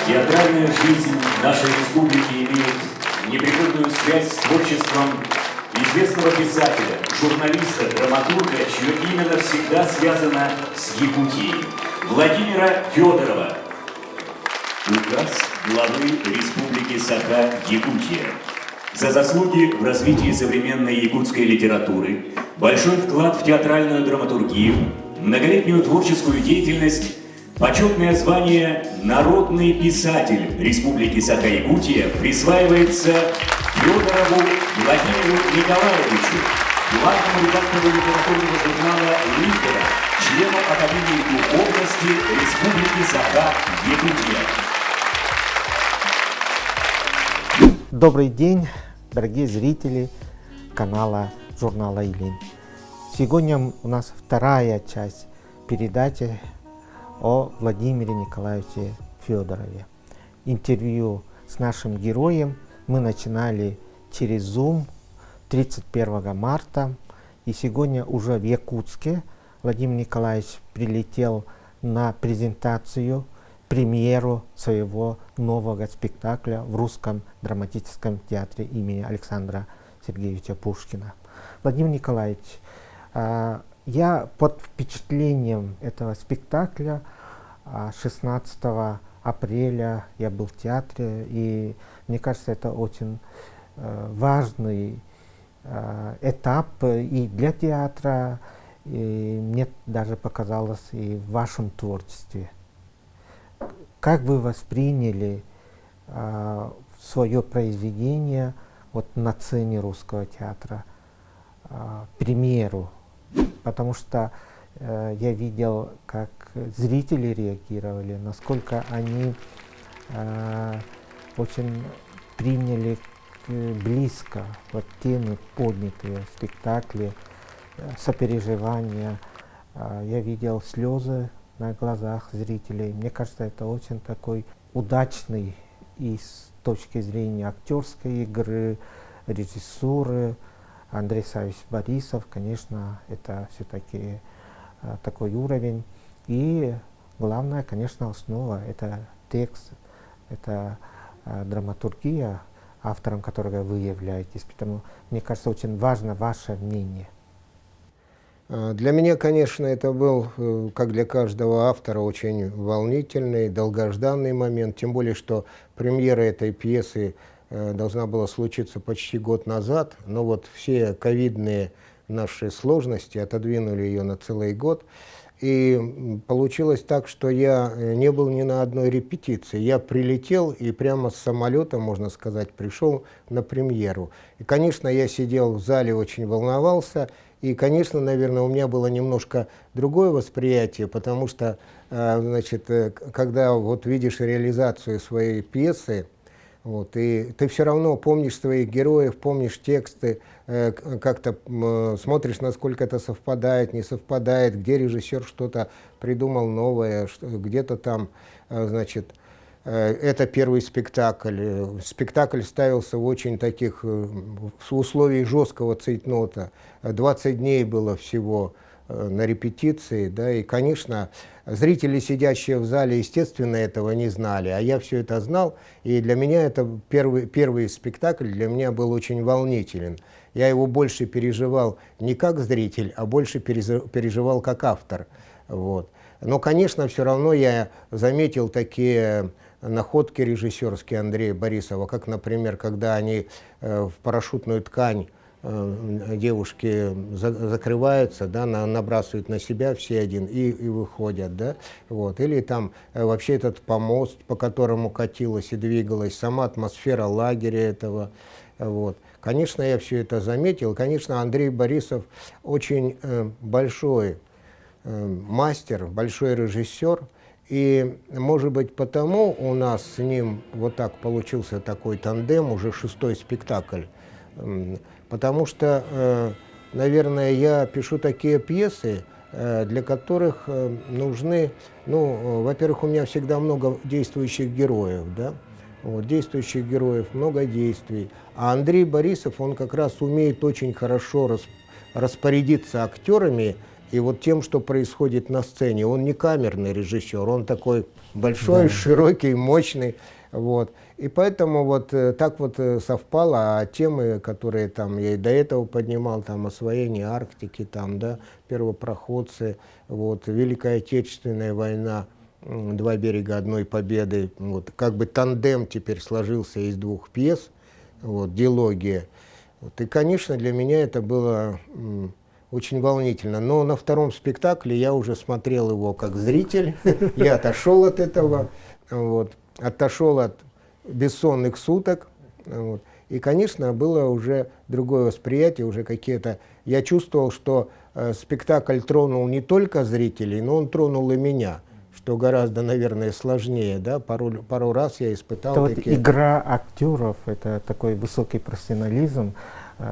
Театральная жизнь нашей республики имеет непрерывную связь с творчеством известного писателя, журналиста, драматурга, чье имя навсегда связано с Якутией, Владимира Федорова. Указ главы Республики Саха-Якутия. За заслуги в развитии современной якутской литературы, большой вклад в театральную драматургию, многолетнюю творческую деятельность, почетное звание «Народный писатель» Республики Саха-Якутия присваивается Федорову Владимиру Николаевичу, главному редактору литературного журнала «Литера», члену Академии духовности Республики Саха-Якутия. Добрый день, дорогие зрители канала журнала «Илин». Сегодня у нас вторая часть передачи о Владимире Николаевиче Федорове. Интервью с нашим героем мы начинали через Zoom 31 марта. И сегодня уже в Якутске Владимир Николаевич прилетел на презентацию, премьеру своего нового спектакля в Русском драматическом театре имени Александра Сергеевича Пушкина. Владимир Николаевич, я под впечатлением этого спектакля 16 апреля я был в театре, и мне кажется, это очень важный этап и для театра, и мне даже показалось и в вашем творчестве. Как вы восприняли свое произведение вот на сцене Русского театра, премьеру? Потому что я видел, как зрители реагировали, насколько они очень приняли близко вот темы, поднятые в спектакле, сопереживания. Я видел слезы на глазах зрителей. Мне кажется, это очень такой удачный и с точки зрения актерской игры, режиссуры. Андрей Савич Борисов, конечно, это все-таки такой уровень. И главное, конечно, основа — это текст, это драматургия, автором которого вы являетесь. Поэтому, мне кажется, очень важно ваше мнение. Для меня, конечно, это был, как для каждого автора, очень волнительный, долгожданный момент. Тем более, что премьера этой пьесы должна была случиться почти год назад, но вот все ковидные наши сложности отодвинули ее на целый год. И получилось так, что я не был ни на одной репетиции. Я прилетел и прямо с самолета, можно сказать, пришел на премьеру. И, конечно, я сидел в зале, очень волновался. И, конечно, наверное, у меня было немножко другое восприятие, потому что, значит, когда вот видишь реализацию своей пьесы, вот, и ты все равно помнишь своих героев, помнишь тексты, как-то смотришь, насколько это совпадает, не совпадает, где режиссер что-то придумал новое, где-то там, значит, это первый спектакль. Спектакль ставился в очень таких, в условиях жесткого цейтнота. 20 дней было всего на репетиции, да, и, конечно, зрители, сидящие в зале, естественно, этого не знали, а я все это знал, и для меня это первый спектакль для меня был очень волнителен. Я его больше переживал не как зритель, а больше переживал как автор. Вот. Но, конечно, все равно я заметил такие находки режиссерские Андрея Борисова, как, например, когда они в парашютную ткань девушки закрываются, да, набрасывают на себя все один и выходят, да, вот. Или там вообще этот помост, по которому катилась и двигалась, сама атмосфера лагеря этого, вот. Конечно, я все это заметил. Конечно, Андрей Борисов очень большой мастер, большой режиссер, и, может быть, потому у нас с ним вот так получился такой тандем, уже 6-й спектакль. Потому что, наверное, я пишу такие пьесы, для которых нужны, ну, во-первых, у меня всегда много действующих героев, да, вот, действующих героев, много действий. А Андрей Борисов, он как раз умеет очень хорошо распорядиться актерами и вот тем, что происходит на сцене. Он не камерный режиссер, он такой большой, широкий, мощный. Вот. И поэтому вот так вот совпало, а темы, которые там я и до этого поднимал, там освоение Арктики, там, да, первопроходцы, вот, Великая Отечественная война, «Два берега одной победы», вот, как бы тандем теперь сложился из двух пьес, вот, дилогия. Вот, и, конечно, для меня это было очень волнительно. Но на втором спектакле я уже смотрел его как зритель, я отошел от этого, вот, отошел от бессонных суток. Вот. И, конечно, было уже другое восприятие, уже какие-то... Я чувствовал, что спектакль тронул не только зрителей, но он тронул и меня, что гораздо, наверное, сложнее. Да? Пару раз я испытал Это вот такие... игра актеров, это такой высокий профессионализм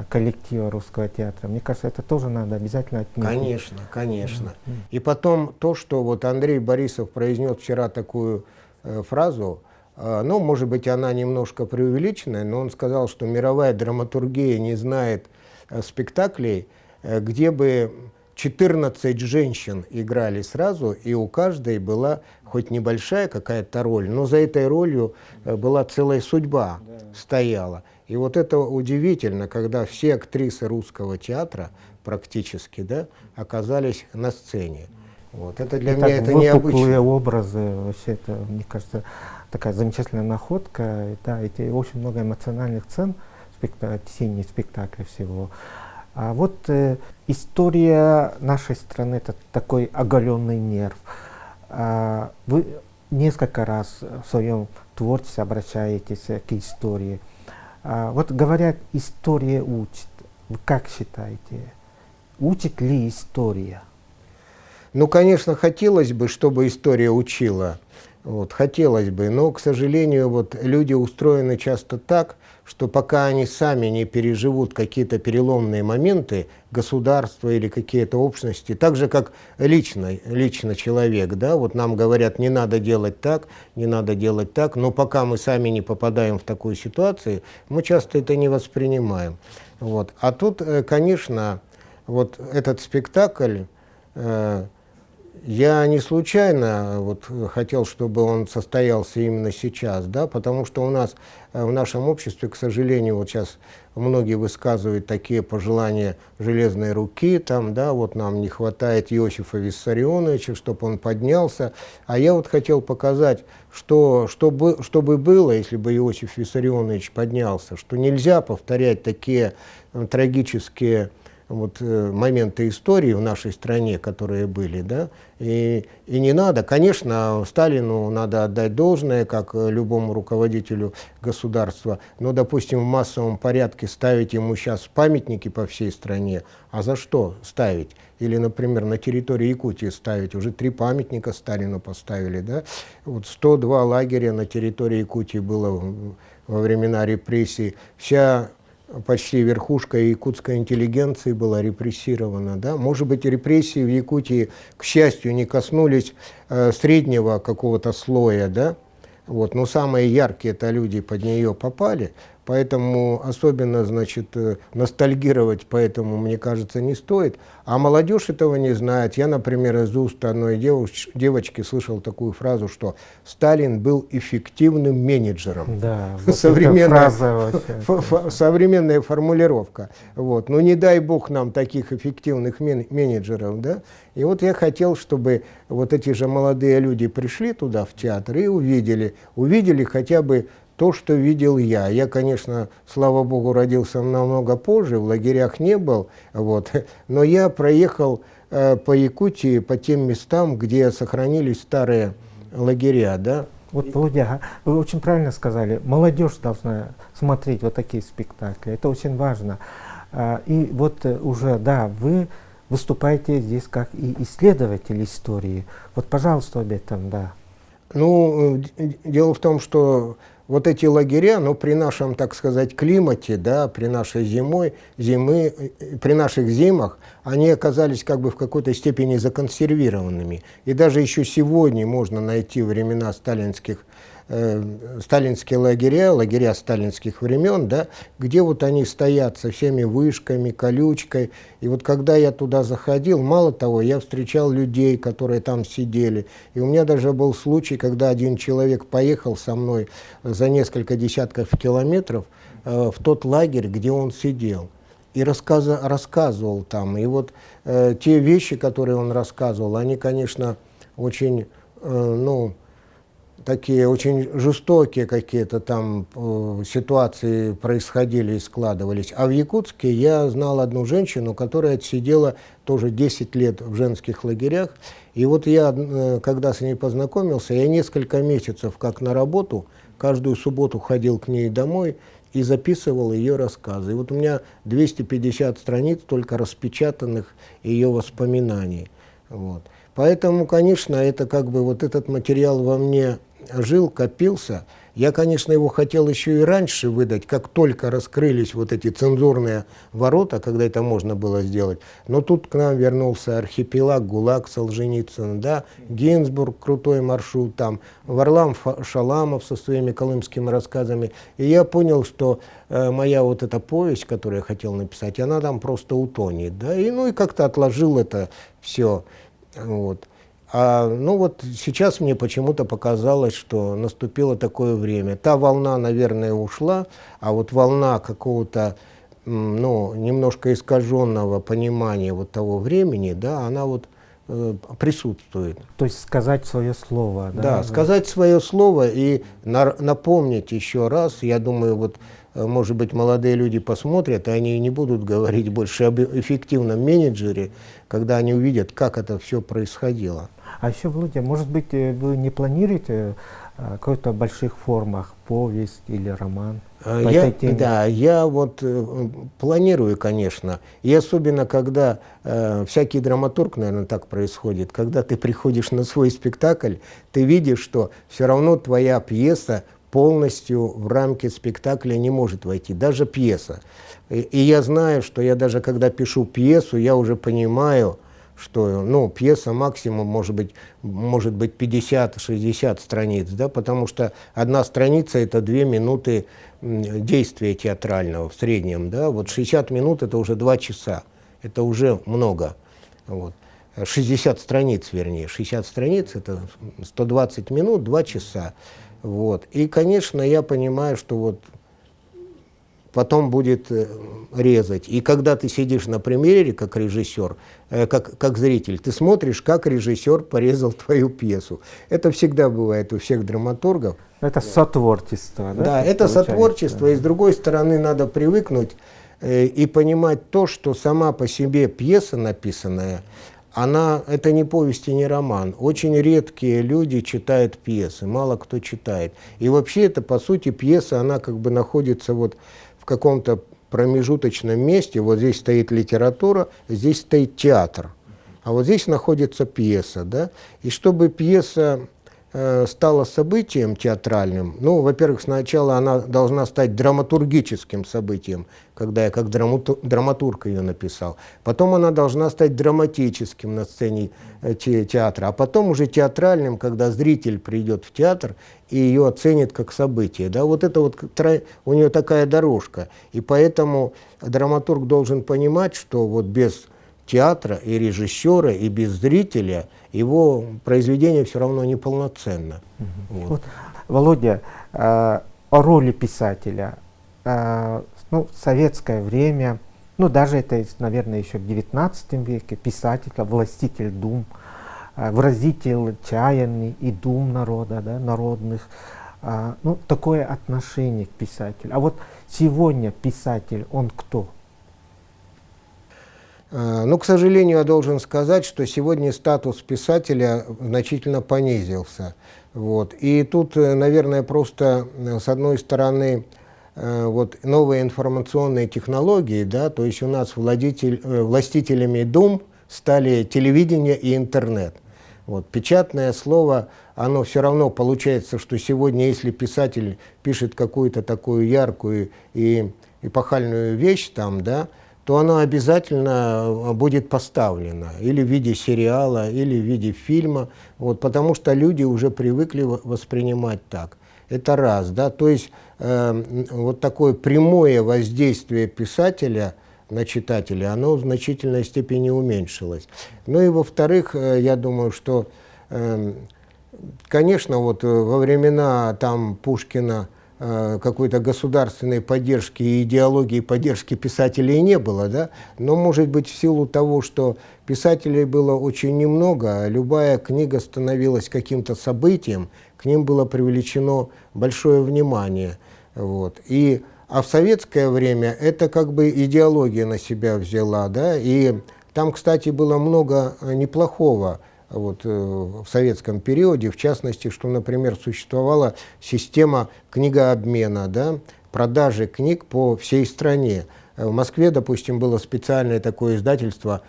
коллектива Русского театра. Мне кажется, это тоже надо обязательно отметить. Конечно, конечно. И потом то, что вот Андрей Борисов произнес вчера такую фразу, ну, может быть, она немножко преувеличенная, но он сказал, что мировая драматургия не знает спектаклей, где бы 14 женщин играли сразу, и у каждой была хоть небольшая какая-то роль, но за этой ролью была целая судьба стояла. И вот это удивительно, когда все актрисы русского театра практически, да, оказались на сцене. Вот. Это для меня это необычно. Выпуклые образы, вообще это, мне кажется, такая замечательная находка. Да, эти очень много эмоциональных сцен в течение спектакля всего. А вот история нашей страны — это такой оголенный нерв. Вы несколько раз в своем творчестве обращаетесь к истории. Вот говорят, история учит. Вы как считаете, учит ли история? Ну, конечно, хотелось бы, чтобы история учила. Вот, хотелось бы, но, к сожалению, вот люди устроены часто так, что пока они сами не переживут какие-то переломные моменты государства или какие-то общности, так же, как лично человек, да, вот нам говорят, не надо делать так, не надо делать так, но пока мы сами не попадаем в такую ситуацию, мы часто это не воспринимаем. Вот. А тут, конечно, вот этот спектакль, я не случайно вот хотел, чтобы он состоялся именно сейчас, да, потому что у нас в нашем обществе, к сожалению, вот сейчас многие высказывают такие пожелания железной руки, там, да, вот нам не хватает Иосифа Виссарионовича, чтобы он поднялся, а я вот хотел показать, что бы было, если бы Иосиф Виссарионович поднялся, что нельзя повторять такие трагические вот, моменты истории в нашей стране, которые были, да, и не надо, конечно, Сталину надо отдать должное, как любому руководителю государства, но, допустим, в массовом порядке ставить ему сейчас памятники по всей стране, а за что ставить? Или, например, на территории Якутии ставить, уже 3 памятника Сталину поставили, да, вот 102 лагеря на территории Якутии было во времена репрессий, вся почти верхушка якутской интеллигенции была репрессирована. Да? Может быть, репрессии в Якутии, к счастью, не коснулись среднего какого-то слоя, да? Вот. Но самые яркие это люди под нее попали, поэтому особенно, значит, ностальгировать поэтому, мне кажется, не стоит. А молодежь этого не знает. Я, например, из уст одной девочки слышал такую фразу, что Сталин был эффективным менеджером. Да, современная формулировка. Вот. Ну, не дай бог нам таких эффективных менеджеров. Да? И вот я хотел, чтобы вот эти же молодые люди пришли туда, в театр, и увидели хотя бы то, что видел я. Я, конечно, слава богу, родился намного позже, в лагерях не был, вот, но я проехал по Якутии, по тем местам, где сохранились старые лагеря. Да? Вот, Володя, вы очень правильно сказали, молодежь должна смотреть вот такие спектакли, это очень важно. И вот уже, да, вы выступаете здесь как и исследователь истории. Вот, пожалуйста, об этом, да. Ну, дело в том, что вот эти лагеря, ну, при нашем, так сказать, климате, да, при нашей при наших зимах, они оказались как бы в какой-то степени законсервированными. И даже еще сегодня можно найти времена сталинских сталинские лагеря, лагеря сталинских времен, да, где вот они стоят со всеми вышками, колючкой. И вот когда я туда заходил, мало того, я встречал людей, которые там сидели. И у меня даже был случай, когда один человек поехал со мной за несколько десятков километров в тот лагерь, где он сидел. И рассказывал там. И вот те вещи, которые он рассказывал, они, конечно, очень, ну, такие очень жестокие какие-то там ситуации происходили и складывались. А в Якутске я знал одну женщину, которая отсидела тоже 10 лет в женских лагерях. И вот я, когда с ней познакомился, я несколько месяцев как на работу, каждую субботу ходил к ней домой и записывал ее рассказы. И вот у меня 250 страниц только распечатанных ее воспоминаний. Вот. Поэтому, конечно, это как бы вот этот материал во мне жил, копился. Я, конечно, его хотел еще и раньше выдать, как только раскрылись вот эти цензурные ворота, когда это можно было сделать. Но тут к нам вернулся архипелаг, ГУЛАГ Солженицына, да, Гинзбург, крутой маршрут, там, Варлам Шаламов со своими колымскими рассказами. И я понял, что моя вот эта повесть, которую я хотел написать, она там просто утонет, да, и, ну, и как-то отложил это все, вот. Ну вот сейчас мне почему-то показалось, что наступило такое время. Та волна, наверное, ушла, а вот волна какого-то, ну, немножко искаженного понимания вот того времени, да, она вот присутствует. То есть сказать свое слово. Да, сказать свое слово и напомнить еще раз, я думаю, вот, может быть, молодые люди посмотрят, и они не будут говорить больше об эффективном менеджере, когда они увидят, как это все происходило. А еще, Володя, может быть, вы не планируете какой-то больших формах повесть или роман по этой теме? Да, я вот планирую, конечно. И особенно, когда всякий драматург, наверное, так происходит, когда ты приходишь на свой спектакль, ты видишь, что все равно твоя пьеса полностью в рамки спектакля не может войти, даже пьеса. И я знаю, что я даже когда пишу пьесу, я уже понимаю, что, ну, пьеса максимум может быть 50-60 страниц, да, потому что одна страница — это 2 минуты действия театрального в среднем, да, вот 60 минут — это уже 2 часа, это уже много, вот. 60 страниц, вернее, 60 страниц — это 120 минут, 2 часа, вот. И, конечно, я понимаю, что вот потом будет резать. И когда ты сидишь на премьере как режиссер, как зритель, ты смотришь, как режиссер порезал твою пьесу. Это всегда бывает у всех драматургов. Это сотворчество, да? Да, это сотворчество, и с другой стороны надо привыкнуть и понимать то, что сама по себе пьеса написанная, это не повесть и не роман. Очень редкие люди читают пьесы, мало кто читает. И вообще это, по сути, пьеса, она как бы находится вот в каком-то промежуточном месте. Вот здесь стоит литература, здесь стоит театр. А вот здесь находится пьеса, да? И чтобы пьеса стала событием театральным, ну, во-первых, сначала она должна стать драматургическим событием, когда я как драматург ее написал. Потом она должна стать драматическим на сцене театра, а потом уже театральным, когда зритель придет в театр и ее оценит как событие. Да? Вот это вот у нее такая дорожка. И поэтому драматург должен понимать, что вот без театра и режиссера, и без зрителя его произведение все равно неполноценно. Вот. Вот, Володя, о роли писателя. Ну, в советское время, ну, даже это, наверное, еще в XIX веке, писатель, властитель дум, выразитель чаяний и дум народа, да, народных. Ну, такое отношение к писателю. А вот сегодня писатель, он кто? Ну, к сожалению, я должен сказать, что сегодня статус писателя значительно понизился. Вот. И тут, наверное, просто, с одной стороны, вот новые информационные технологии, да, то есть у нас властителями дум стали телевидение и интернет. Вот. Печатное слово, оно все равно получается, что сегодня, если писатель пишет какую-то такую яркую и эпохальную вещь, там, да, то она обязательно будет поставлена или в виде сериала, или в виде фильма, вот, потому что люди уже привыкли воспринимать так. это раз, да, то есть вот такое прямое воздействие писателя на читателя, оно в значительной степени уменьшилось. Ну и во-вторых, я думаю, что, конечно, вот во времена там Пушкина какой-то государственной поддержки и идеологии поддержки писателей не было, да? Но, может быть, в силу того, что писателей было очень немного, любая книга становилась каким-то событием, к ним было привлечено большое внимание. Вот. А в советское время это как бы идеология на себя взяла, да? И там, кстати, было много неплохого. Вот, в советском периоде, в частности, что, например, существовала система книгообмена, да, продажи книг по всей стране. В Москве, допустим, было специальное такое издательство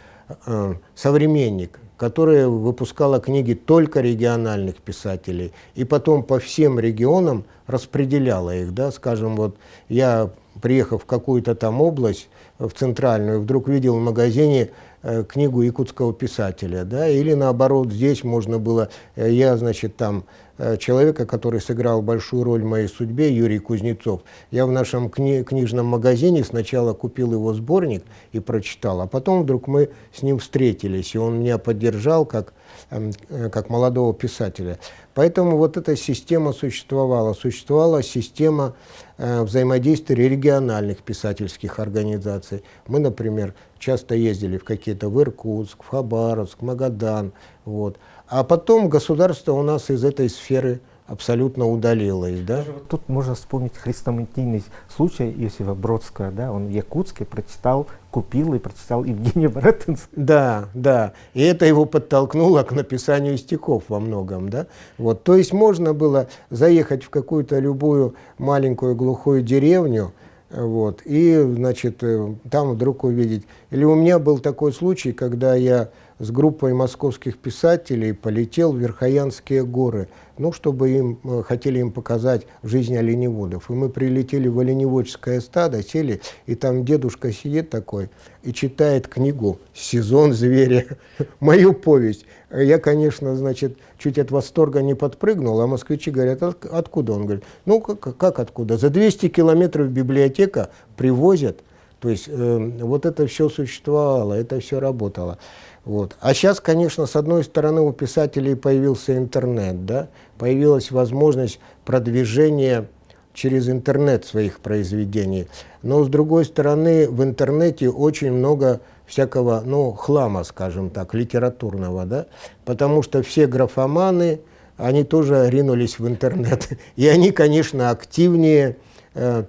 «Современник», которое выпускало книги только региональных писателей, и потом по всем регионам распределяло их. Да, скажем, вот я, приехав в какую-то там область, в центральную, вдруг видел в магазине книгу якутского писателя, да, или наоборот, здесь можно было, я, значит, там, человека, который сыграл большую роль в моей судьбе, Юрий Кузнецов, я в нашем книжном магазине сначала купил его сборник и прочитал, а потом вдруг мы с ним встретились, и он меня поддержал как молодого писателя. Поэтому вот эта система существовала. Существовала система взаимодействия региональных писательских организаций. Мы, например, часто ездили в Иркутск, в Хабаровск, в Магадан. Вот. А потом государство у нас из этой сферы абсолютно удалилось. Да? Тут можно вспомнить хрестоматийный случай Иосифа Бродского. Да? Он в Якутске купил и прочитал Евгения Баратынского. Да, да. И это его подтолкнуло к написанию стихов во многом. Да? Вот. То есть можно было заехать в какую-то любую маленькую глухую деревню, вот, и, значит, там вдруг увидеть. Или у меня был такой случай, когда я с группой московских писателей полетел в Верхоянские горы, ну, чтобы хотели им показать жизнь оленеводов. И мы прилетели в оленеводческое стадо, сели, и там дедушка сидит такой и читает книгу «Сезон зверя», мою повесть. Я, конечно, значит, чуть от восторга не подпрыгнул, а москвичи говорят: откуда? Он говорит: ну, как откуда? За 200 километров библиотека привозят. То есть вот это все существовало, это все работало. Вот. А сейчас, конечно, с одной стороны, у писателей появился интернет, да? Появилась возможность продвижения через интернет своих произведений. Но, с другой стороны, в интернете очень много всякого, ну, хлама, скажем так, литературного, да? Потому что все графоманы, они тоже ринулись в интернет. И они, конечно, активнее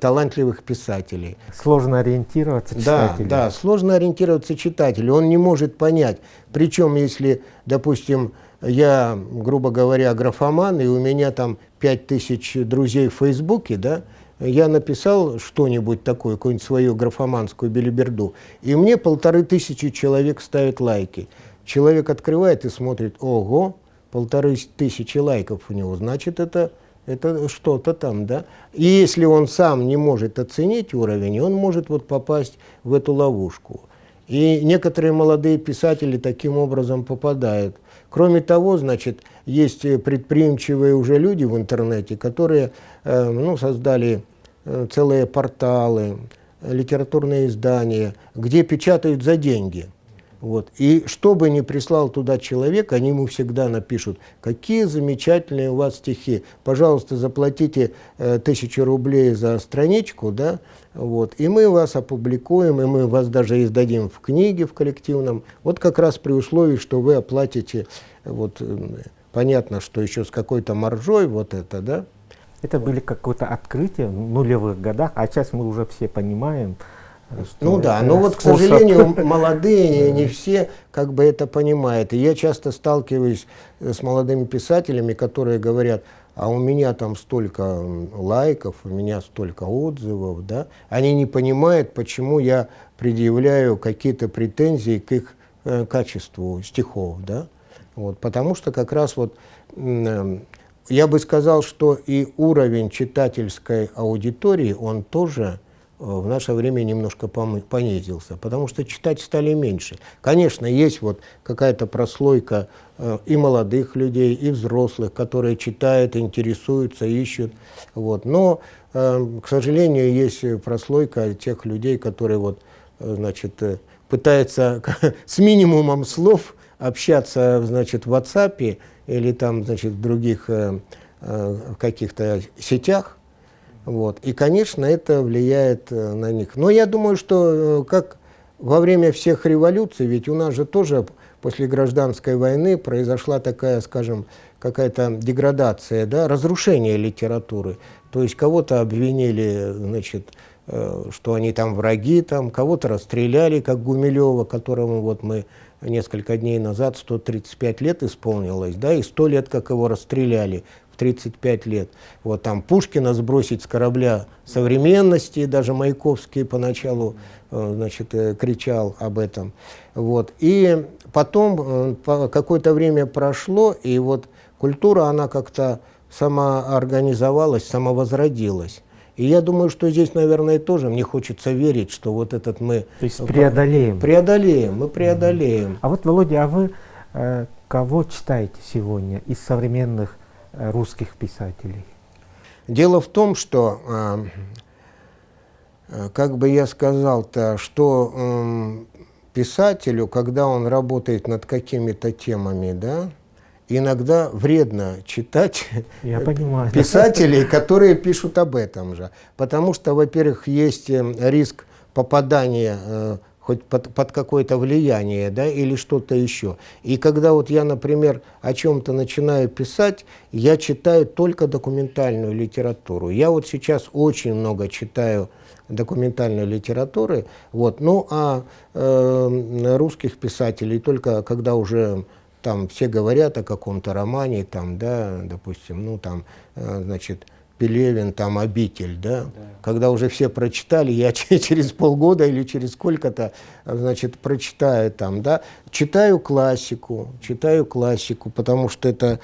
талантливых писателей. Сложно ориентироваться читателю. Да, сложно ориентироваться читателю. Он не может понять. Причем, если, допустим, я, грубо говоря, графоман, и у меня там 5000 друзей в Фейсбуке, да, я написал что-нибудь такое, какую-нибудь свою графоманскую белиберду, и мне 1500 человек ставят лайки. Человек открывает и смотрит: ого, 1500 лайков у него, значит, это что-то там, да. И если он сам не может оценить уровень, он может вот попасть в эту ловушку. И некоторые молодые писатели таким образом попадают. Кроме того, значит, есть предприимчивые уже люди в интернете, которые создали целые порталы, литературные издания, где печатают за деньги. Вот. И что бы ни прислал туда человек, они ему всегда напишут: какие замечательные у вас стихи, пожалуйста, заплатите 1000 рублей за страничку, да, вот, и мы вас опубликуем, и мы вас даже издадим в книге, в коллективном, вот как раз при условии, что вы оплатите, вот, понятно, что еще с какой-то маржой, вот это, да. Это были какое-то открытие в нулевых годах, а сейчас мы уже все понимаем. Ну да, но вот, к сожалению, молодые не все как бы это понимают. И я часто сталкиваюсь с молодыми писателями, которые говорят: а у меня там столько лайков, у меня столько отзывов, да. Они не понимают, почему я предъявляю какие-то претензии к их качеству стихов, да. Вот, потому что как раз вот я бы сказал, что и уровень читательской аудитории, он тоже в наше время немножко понизился, потому что читать стали меньше. Конечно, есть вот какая-то прослойка и молодых людей, и взрослых, которые читают, интересуются, ищут. Вот. Но, к сожалению, есть прослойка тех людей, которые вот, значит, пытаются с минимумом слов общаться, значит, в WhatsApp или там, значит, в других каких-то сетях. Вот. И, конечно, это влияет на них. Но я думаю, что как во время всех революций, ведь у нас же тоже после гражданской войны произошла такая, скажем, какая-то деградация, да, разрушение литературы. То есть кого-то обвинили, значит, что они там враги, там, кого-то расстреляли, как Гумилева, которому вот мы несколько дней назад 135 лет исполнилось, да, и 100 лет, как его расстреляли. 35 лет. Вот там Пушкина сбросить с корабля современности, даже Маяковский поначалу, значит, кричал об этом. Вот. И потом какое-то время прошло, и вот культура, она как-то самоорганизовалась, самовозродилась. И я думаю, что здесь, наверное, тоже мне хочется верить, что вот этот мы... То есть преодолеем. Мы преодолеем. А вот, Володя, а вы кого читаете сегодня из современных русских писателей? Дело в том, что, как бы я сказал-то, что писателю, когда он работает над какими-то темами, да, иногда вредно читать писателей, которые пишут об этом же. Потому что, во-первых, есть риск попадания хоть под какое-то влияние, да, или что-то еще. И когда вот я, например, о чем-то начинаю писать, я читаю только документальную литературу. Я вот сейчас очень много читаю документальной литературы, вот, ну а русских писателей только когда уже там все говорят о каком-то романе, там, да, допустим, ну там, значит, Пелевин, там, «Обитель», да? Когда уже все прочитали, я через полгода или через сколько-то, значит, прочитаю там, да? Читаю классику, потому что это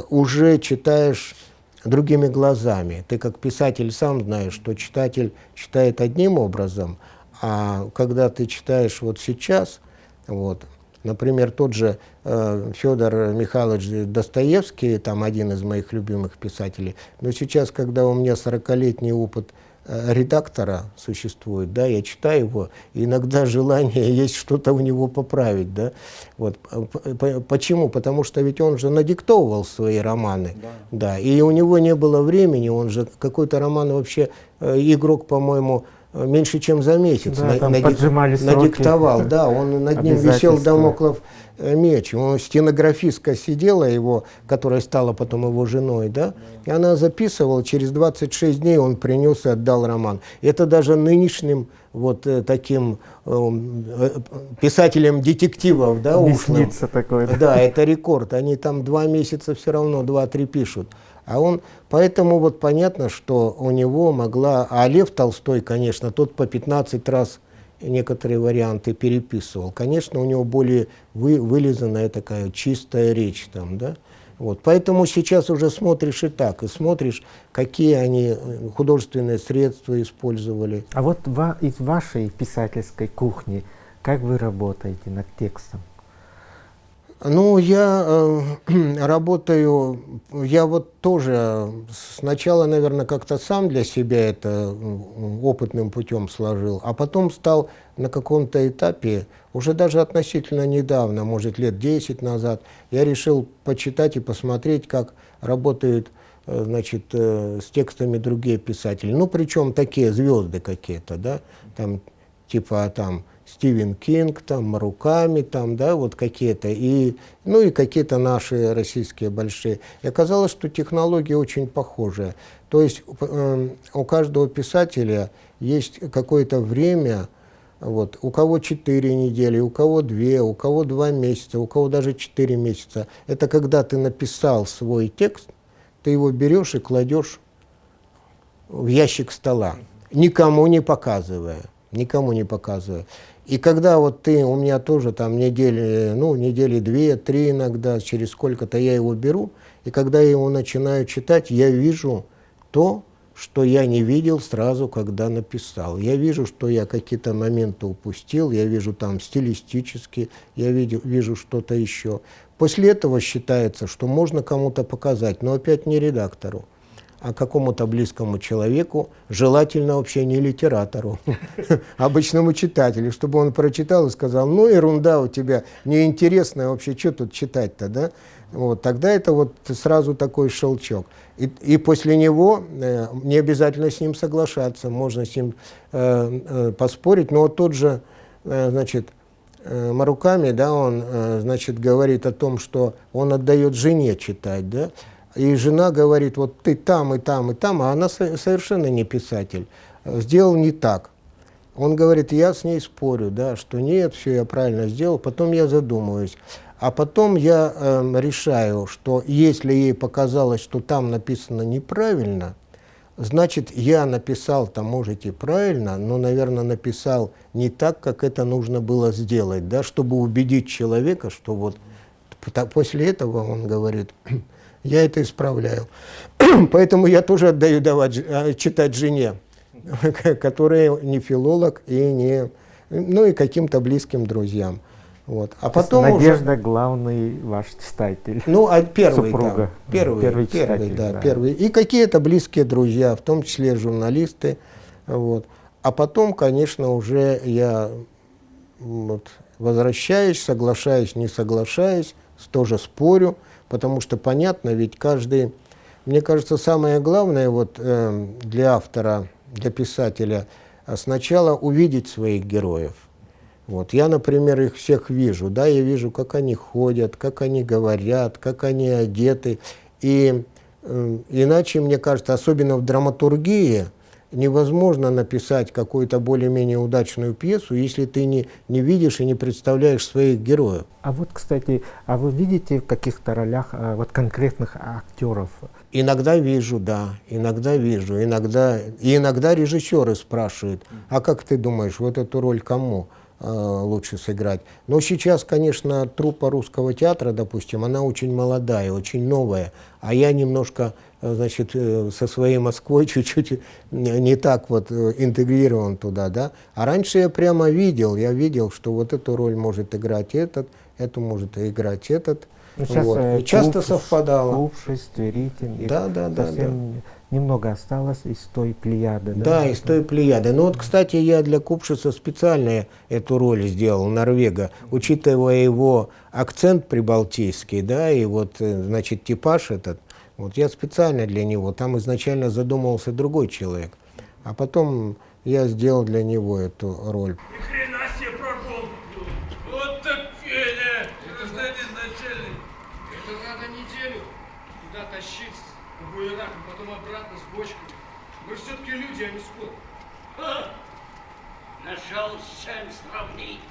уже читаешь другими глазами. Ты как писатель сам знаешь, что читатель читает одним образом, а когда ты читаешь вот сейчас, вот, например, тот же Федор Михайлович Достоевский, там один из моих любимых писателей, но сейчас, когда у меня 40-летний опыт редактора существует, да, я читаю его, и иногда желание есть что-то у него поправить, да. Вот. Почему? Потому что ведь он же надиктовывал свои романы, да, и у него не было времени, он же какой-то роман вообще, игрок, по-моему, меньше чем за месяц надиктовал, да, он над ним висел дамоклов меч, стенографистка сидела его, которая стала потом его женой, да, и она записывала, через 26 дней он принес и отдал роман. Это даже нынешним вот таким писателям детективов, да, ушлым, да, это рекорд, они там 2 месяца все равно, 2-3 пишут. А он, поэтому вот понятно, что у него могла, а Лев Толстой, конечно, тот по 15 раз некоторые варианты переписывал. Конечно, у него более вылизанная такая чистая речь там, да. Вот, поэтому сейчас уже смотришь и так, и смотришь, какие они художественные средства использовали. А вот из вашей писательской кухни, как вы работаете над текстом? Ну, я работаю, я вот тоже сначала, наверное, как-то сам для себя это опытным путем сложил, а потом стал на каком-то этапе, уже даже относительно недавно, может, лет 10 назад, я решил почитать и посмотреть, как работают, значит, с текстами другие писатели. Ну, причем такие звезды какие-то, да, там, типа там Стивен Кинг, там, Маруками, там, да, вот какие-то, и, ну и какие-то наши российские большие. И оказалось, что технологии очень похожие. То есть у каждого писателя есть какое-то время, вот, у кого 4 недели, у кого 2, у кого 2 месяца, у кого даже 4 месяца. Это когда ты написал свой текст, ты его берешь и кладешь в ящик стола, никому не показывая. Никому не показываю. И когда вот ты, у меня тоже там недели 2-3 иногда, через сколько-то я его беру, и когда я его начинаю читать, я вижу то, что я не видел сразу, когда написал. Я вижу, что я какие-то моменты упустил, я вижу там стилистически, я вижу что-то еще. После этого считается, что можно кому-то показать, но опять не редактору, а какому-то близкому человеку, желательно вообще не литератору, обычному читателю, чтобы он прочитал и сказал: ну ерунда у тебя, неинтересная вообще, что тут читать-то, да? Вот, тогда это вот сразу такой щелчок. И после него не обязательно с ним соглашаться, можно с ним поспорить, но вот тот же, значит, Маруками, да, он, значит, говорит о том, что он отдает жене читать, да, и жена говорит: вот ты там, и там, и там, а она совершенно не писатель, сделал не так. Он говорит: я с ней спорю, да, что нет, все я правильно сделал, потом я задумываюсь. А потом я решаю, что если ей показалось, что там написано неправильно, значит, я написал там, можете, правильно, но, наверное, написал не так, как это нужно было сделать, да, чтобы убедить человека, что вот после этого, он говорит, я это исправляю. Поэтому я тоже отдаю читать жене, которая не филолог и не, ну и каким-то близким друзьям. Вот. А потом Надежда уже... главный ваш читатель. Ну, а первый, супруга. да, первый читатель, да, первый. И какие-то близкие друзья, в том числе журналисты. Вот. А потом, конечно, уже я вот, возвращаюсь, соглашаюсь, не соглашаюсь, тоже спорю, потому что понятно, ведь каждый... Мне кажется, самое главное вот, для автора, для писателя, сначала увидеть своих героев. Вот. Я, например, их всех вижу, да, я вижу, как они ходят, как они говорят, как они одеты. И иначе, мне кажется, особенно в драматургии, невозможно написать какую-то более-менее удачную пьесу, если ты не видишь и не представляешь своих героев. А вот, кстати, а вы видите в каких-то ролях вот конкретных актеров? Иногда вижу, да, иногда вижу. Иногда режиссеры спрашивают: а как ты думаешь, вот эту роль кому лучше сыграть? Но сейчас, конечно, труппа русского театра, допустим, она очень молодая, очень новая, а я немножко, значит, со своей Москвой чуть-чуть не так вот интегрирован туда, да. А раньше я прямо видел, что вот эту роль может играть этот, эту может играть этот. Ну, сейчас, вот. И часто совпадало. Купшис, Тверитин, Да. немного осталось из той плеяды. Да, из той плеяды. Ну вот, кстати, я для Купшиса специально эту роль сделал, норвега, учитывая его акцент прибалтийский, да, и вот, значит, типаж этот, вот я специально для него, там изначально задумывался другой человек, а потом я сделал для него эту роль. Ни хрена себе прогул! Вот так Федя, гражданин начальник. Это надо неделю туда тащить, по буеракам, потом обратно с бочками. Мы все-таки люди, а не скот. Нашел с чем сравнить.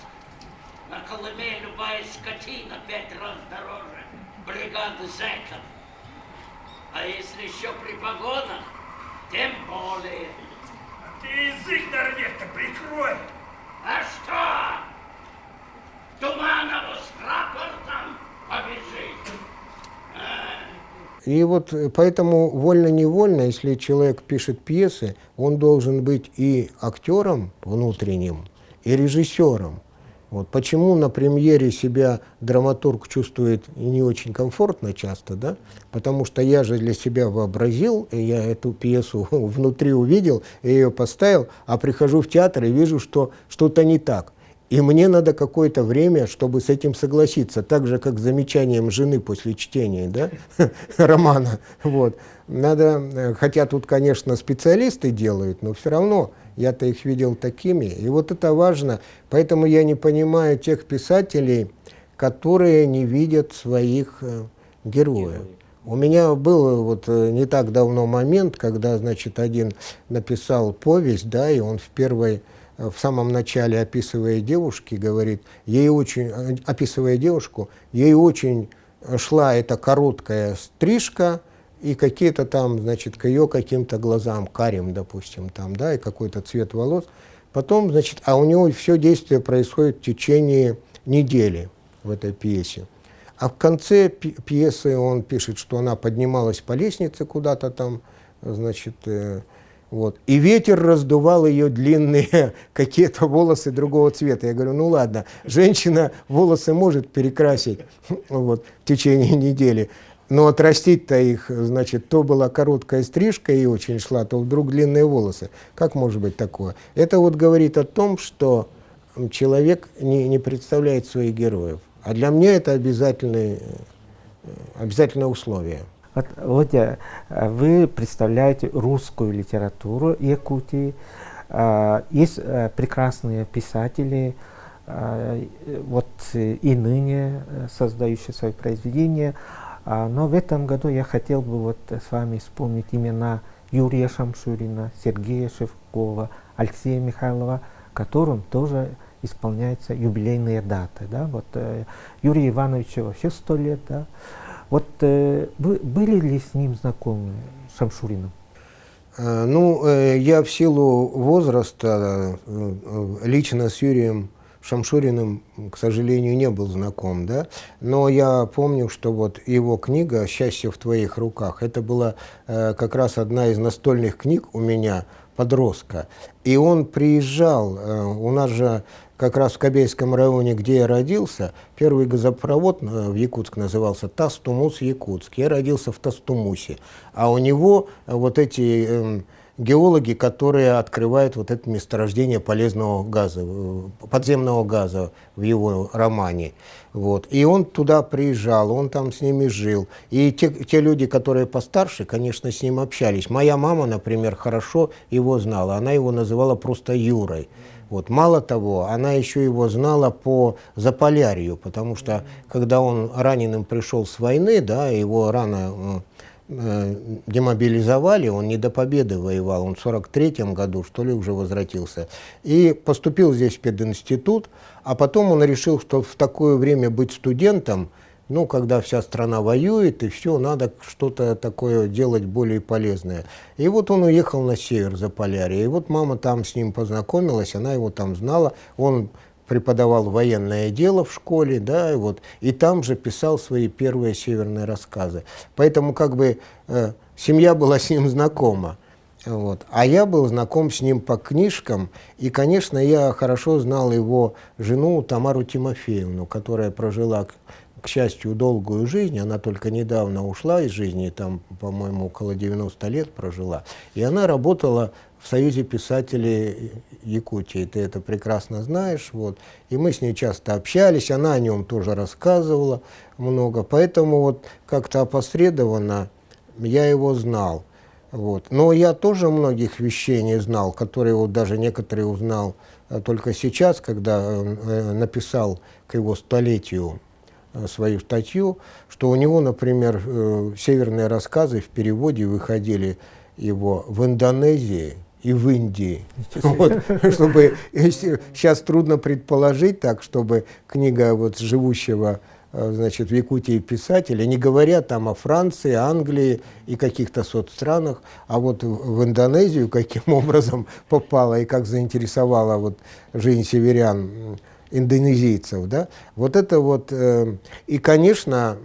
На Колыме любая скотина 5 раз дороже бригады зэков. А если еще при погонах, тем более. Ты язык, норвег-то, прикрой! А что? Туманову с рапортом побежит. И вот поэтому вольно-невольно, если человек пишет пьесы, он должен быть и актером внутренним, и режиссером. Вот почему на премьере себя драматург чувствует не очень комфортно часто, да? Потому что я же для себя вообразил, и я эту пьесу внутри увидел, и ее поставил, а прихожу в театр и вижу, что что-то не так. И мне надо какое-то время, чтобы с этим согласиться, так же, как с замечанием жены после чтения, да, романа. Вот. Надо, хотя тут, конечно, специалисты делают, но все равно я-то их видел такими. И вот это важно. Поэтому я не понимаю тех писателей, которые не видят своих героев. У меня был вот не так давно момент, когда, значит, один написал повесть, да, и он в самом начале, описывая девушки, говорит, описывая девушку, ей очень шла эта короткая стрижка и какие-то там, значит, к ее каким-то глазам, карим, допустим, там, да, и какой-то цвет волос. Потом, значит, а у него все действие происходит в течение недели в этой пьесе. А в конце пьесы он пишет, что она поднималась по лестнице куда-то там, значит, вот. И ветер раздувал ее длинные какие-то волосы другого цвета. Я говорю, ну ладно, женщина волосы может перекрасить вот, в течение недели, но отрастить-то их, значит, то была короткая стрижка и очень шла, то вдруг длинные волосы. Как может быть такое? Это вот говорит о том, что человек не представляет своих героев. А для меня это обязательное условие. Вот, Володя, вы представляете русскую литературу Якутии. Есть прекрасные писатели, вот и ныне создающие свои произведения. Но в этом году я хотел бы вот с вами вспомнить имена Юрия Шамшурина, Сергея Шевкова, Алексея Михайлова, которым тоже исполняются юбилейные даты. Да? Вот, Юрию Ивановичу вообще 100 лет. Да? Вот вы были ли с ним знакомы, Шамшуриным? Ну, я в силу возраста лично с Юрием Шамшуриным, к сожалению, не был знаком, да, но я помню, что вот его книга «Счастье в твоих руках» это была как раз одна из настольных книг у меня, подростка, и он приезжал, у нас же как раз в Кобейском районе, где я родился, первый газопровод в Якутск назывался Тастумус-Якутск, я родился в Тастумусе, а у него вот эти геологи, которые открывают вот это месторождение полезного газа, подземного газа в его романе. Вот. И он туда приезжал, он там с ними жил. И те люди, которые постарше, конечно, с ним общались. Моя мама, например, хорошо его знала, она его называла просто Юрой. Вот. Мало того, она еще его знала по Заполярью, потому что когда он раненым пришел с войны, да, его рано демобилизовали, он не до победы воевал, он в 43-м году, что ли, уже возвратился. И поступил здесь в пединститут, а потом он решил, что в такое время быть студентом, ну, когда вся страна воюет, и все, надо что-то такое делать более полезное. И вот он уехал на север Заполярья, и вот мама там с ним познакомилась, она его там знала, он преподавал военное дело в школе, да, и там же писал свои первые северные рассказы. Поэтому как бы семья была с ним знакома. Вот. А я был знаком с ним по книжкам, и, конечно, я хорошо знал его жену Тамару Тимофеевну, которая прожила, к счастью, долгую жизнь, она только недавно ушла из жизни, там, по-моему, около 90 лет прожила, и она работала в Союзе писателей Якутии, ты это прекрасно знаешь, вот. И мы с ней часто общались, она о нем тоже рассказывала много, поэтому вот как-то опосредованно я его знал. Вот. Но я тоже многих вещей не знал, которые вот даже некоторые узнал только сейчас, когда написал к его столетию свою статью, что у него, например, северные рассказы в переводе выходили его в Индонезии и в Индии. Вот, чтобы, сейчас трудно предположить так, чтобы книга вот живущего, значит, в Якутии писателя, не говоря там о Франции, Англии и каких-то соцстранах, а вот в Индонезию каким образом попала и как заинтересовала вот жизнь северян, индонезийцев, да, вот это вот, и, конечно,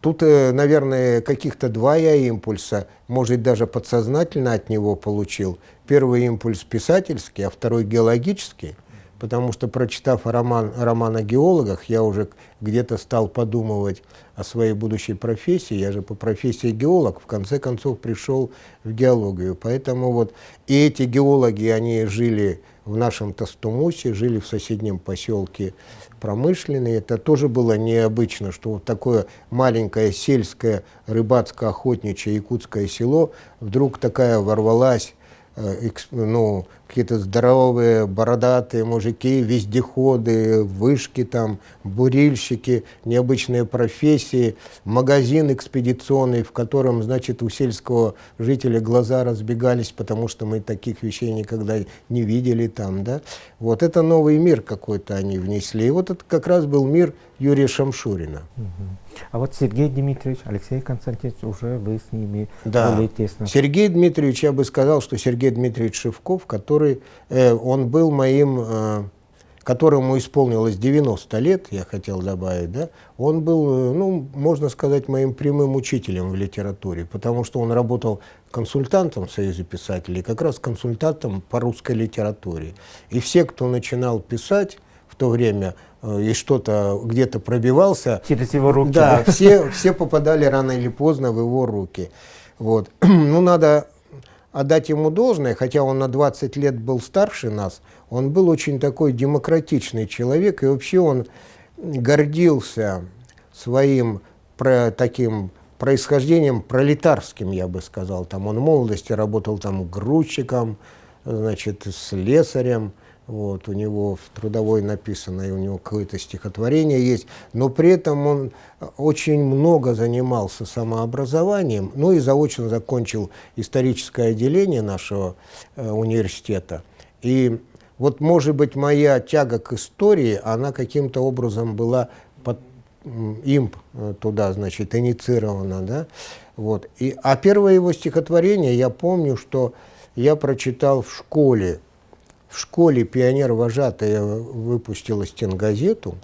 тут, наверное, каких-то два я импульса, может, даже подсознательно от него получил. Первый импульс писательский, а второй геологический, потому что, прочитав роман о геологах, я уже где-то стал подумывать о своей будущей профессии. Я же по профессии геолог, в конце концов пришел в геологию. Поэтому вот и эти геологи, они жили в нашем Тастумусе, жили в соседнем поселке Промышленный. Это тоже было необычно, что вот такое маленькое сельское рыбацко-охотничье якутское село вдруг такая ворвалась, ну, какие-то здоровые, бородатые мужики, вездеходы, вышки там, бурильщики, необычные профессии, магазин экспедиционный, в котором, значит, у сельского жителя глаза разбегались, потому что мы таких вещей никогда не видели там, да. Вот это новый мир какой-то они внесли. И вот это как раз был мир Юрия Шамшурина. А вот Сергей Дмитриевич, Алексей Константинович, уже вы с ними да. более тесно. Сергей Дмитриевич, я бы сказал, что Сергей Дмитриевич Шевков, который, он был моим которому исполнилось 90 лет, я хотел добавить, да, он был, ну, можно сказать, моим прямым учителем в литературе, потому что он работал консультантом в Союзе писателей, как раз консультантом по русской литературе. И все, кто начинал писать в то время и что-то где-то пробивался, Через его руки. да, все попадали рано или поздно в его руки. Вот. Ну, надо отдать ему должное, хотя он на 20 лет был старше нас, он был очень такой демократичный человек, и вообще он гордился своим таким происхождением пролетарским, я бы сказал. Там он в молодости работал там грузчиком, значит, слесарем. Вот, у него в трудовой написано, и у него какое-то стихотворение есть, но при этом он очень много занимался самообразованием, ну и заочно закончил историческое отделение нашего университета. И вот, может быть, моя тяга к истории, она каким-то образом была им туда, значит, инициирована, да, вот. А первое его стихотворение, я помню, что я прочитал в школе. В школе пионер-вожатая выпустила стенгазету,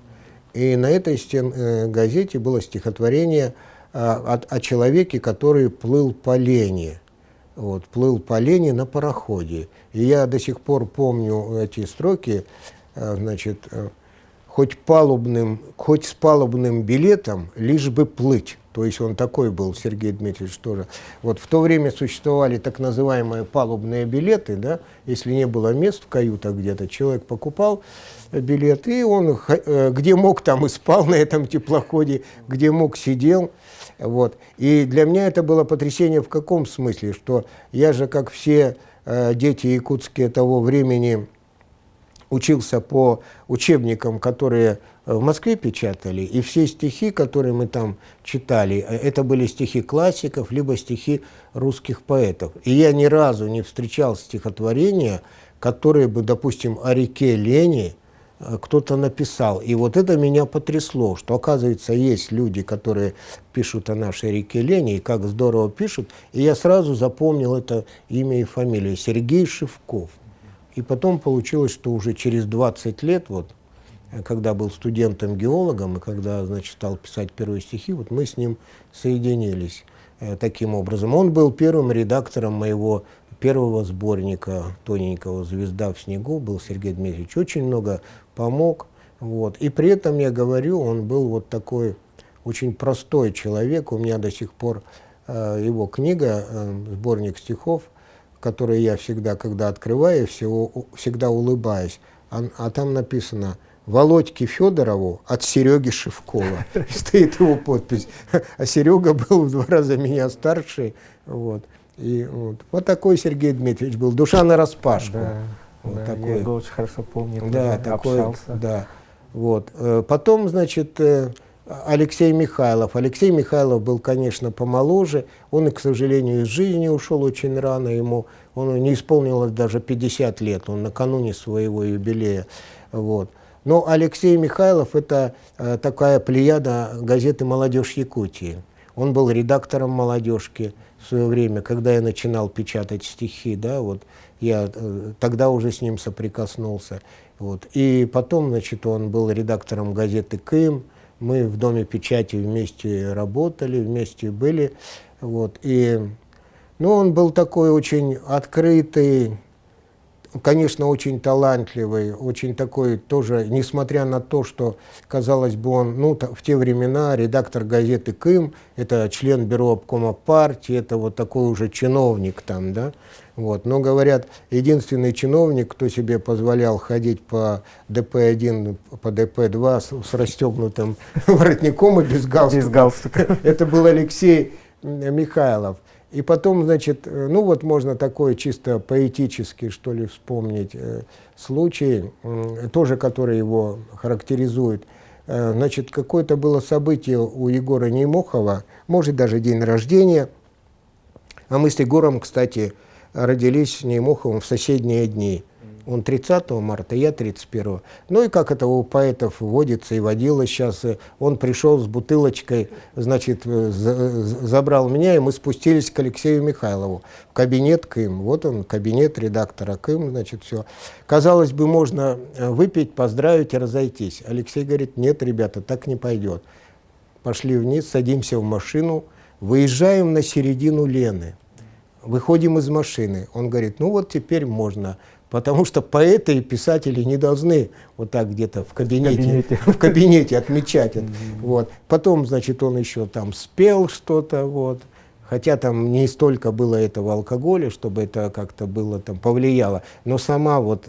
и на этой стенгазете было стихотворение о человеке, который плыл по Лени. Вот, плыл по Лени на пароходе. И я до сих пор помню эти строки, значит, хоть с палубным билетом, лишь бы плыть. То есть он такой был, Сергей Дмитриевич, тоже. Вот в то время существовали так называемые палубные билеты, да, если не было мест в каютах где-то, человек покупал билет, и он где мог, там и спал на этом теплоходе, где мог, сидел. Вот. И для меня это было потрясение в каком смысле, что я же, как все дети якутские того времени, учился по учебникам, которые в Москве печатали, и все стихи, которые мы там читали, это были стихи классиков, либо стихи русских поэтов. И я ни разу не встречал стихотворения, которые бы, допустим, о реке Лени кто-то написал. И вот это меня потрясло, что, оказывается, есть люди, которые пишут о нашей реке Лени, и как здорово пишут. И я сразу запомнил это имя и фамилию — Сергей Шевков. И потом получилось, что уже через 20 лет, вот, когда был студентом-геологом, и когда, значит, стал писать первые стихи, вот мы с ним соединились таким образом. Он был первым редактором моего первого сборника тоненького «Звезда в снегу», был Сергей Дмитриевич, очень много помог. Вот. И при этом, я говорю, он был вот такой очень простой человек. У меня до сих пор его книга, сборник стихов, которые я всегда, когда открываю, всегда улыбаюсь, а там написано «Володьке Федорову от Сереги Шевкова». Стоит его подпись. А Серега был в 2 раза меня старше. Вот. И вот такой Сергей Дмитриевич был. Душа нараспашку. Да, Вот да, такой. я его очень хорошо помню, Да, когда такой, общался. да. Вот. Потом, значит, Алексей Михайлов. Алексей Михайлов был, конечно, помоложе. Он, к сожалению, из жизни ушел очень рано. Ему не исполнилось даже 50 лет. Он накануне своего юбилея. Вот. Но Алексей Михайлов — это такая плеяда газеты «Молодежь Якутии». Он был редактором «Молодежки» в свое время, когда я начинал печатать стихи. Да, вот я тогда уже с ним соприкоснулся. Вот. И потом, значит, он был редактором газеты «Кым». Мы в Доме печати вместе работали, вместе были. Вот. И, ну, он был такой очень открытый, конечно, очень талантливый, очень такой тоже, несмотря на то, что, казалось бы, он, ну, в те времена редактор газеты «Кым», это член бюро обкома партии, это вот такой уже чиновник там, да. Вот. Но, говорят, единственный чиновник, кто себе позволял ходить по ДП-1, по ДП-2 с расстегнутым воротником и без галстука, Без галстука. это был Алексей Михайлов. И потом, значит, ну вот можно такой чисто поэтический, что ли, вспомнить случай, тоже который его характеризует. Значит, какое-то было событие у Егора Неймохова, может, даже день рождения. А мы с Егором, кстати, родились с Неймоховым в соседние дни. Он 30 марта, я 31. Ну и как это у поэтов водится и водилось сейчас, он пришел с бутылочкой, значит, забрал меня, и мы спустились к Алексею Михайлову в кабинет Кым. Вот он, кабинет редактора Кым, значит, все. Казалось бы, можно выпить, поздравить и разойтись. Алексей говорит: нет, ребята, так не пойдет. Пошли вниз, садимся в машину, выезжаем на середину Лены. Выходим из машины. Он говорит: ну вот теперь можно, потому что поэты и писатели не должны вот так где-то в кабинете отмечать это. Вот. Потом, значит, он еще там спел что-то, вот. Хотя там не столько было этого алкоголя, чтобы это как-то было там повлияло, но сама вот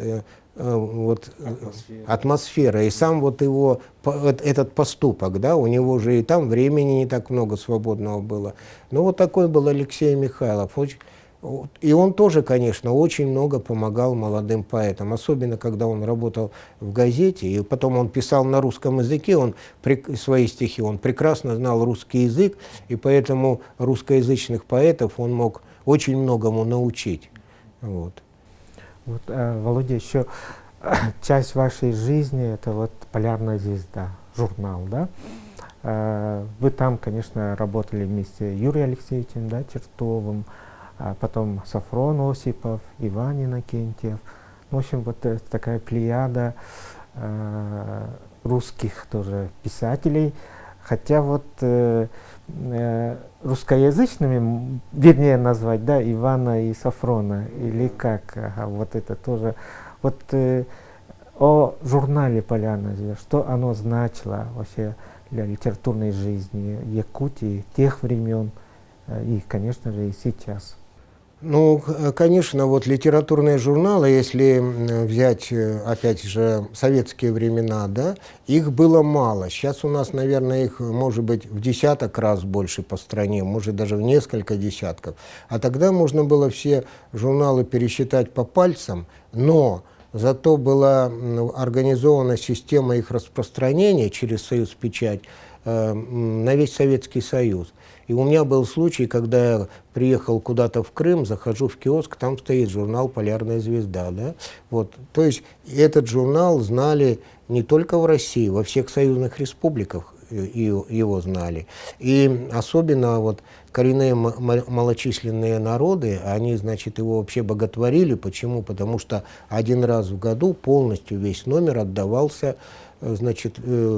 атмосфера и сам вот его этот поступок, да, у него же и там времени не так много свободного было. Но вот такой был Алексей Михайлов. И он тоже, конечно, очень много помогал молодым поэтам, особенно когда он работал в газете, и потом он писал на русском языке, свои стихи, он прекрасно знал русский язык, и поэтому русскоязычных поэтов он мог очень многому научить. Вот. Вот, Володя, еще часть вашей жизни — это вот «Полярная звезда», журнал, да? Вы там, конечно, работали вместе с Юрием Алексеевичем, да, Чертовым, а потом Сафрон Осипов, Иван Иннокентьев. В общем, вот такая плеяда русских тоже писателей. Хотя вот русскоязычными, вернее назвать, да, Ивана и Сафрона, или как, вот это тоже. Вот о журнале «Полярная звезда», что оно значило вообще для литературной жизни Якутии тех времен и, конечно же, и сейчас. Ну, конечно, вот литературные журналы, если взять, опять же, советские времена, да, их было мало. Сейчас у нас, наверное, их, может быть, в десяток раз больше по стране, может, даже в несколько десятков. А тогда можно было все журналы пересчитать по пальцам, но зато была организована система их распространения через «Союзпечать» на весь Советский Союз. И у меня был случай, когда я приехал куда-то в Крым, захожу в киоск, там стоит журнал «Полярная звезда». Да? Вот. То есть этот журнал знали не только в России, во всех союзных республиках его знали. И особенно вот коренные малочисленные народы, они, значит, его вообще боготворили. Почему? Потому что один раз в году полностью весь номер отдавался, значит,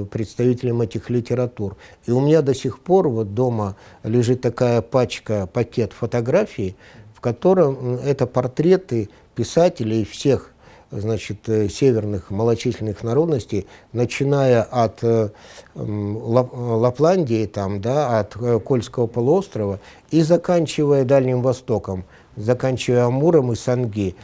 представителям этих литератур. И у меня до сих пор вот дома лежит такая пакет фотографий, в котором это портреты писателей всех, значит, северных малочисленных народностей, начиная от Лапландии, там, да, от Кольского полуострова и заканчивая Дальним Востоком, заканчивая Амуром и Санги.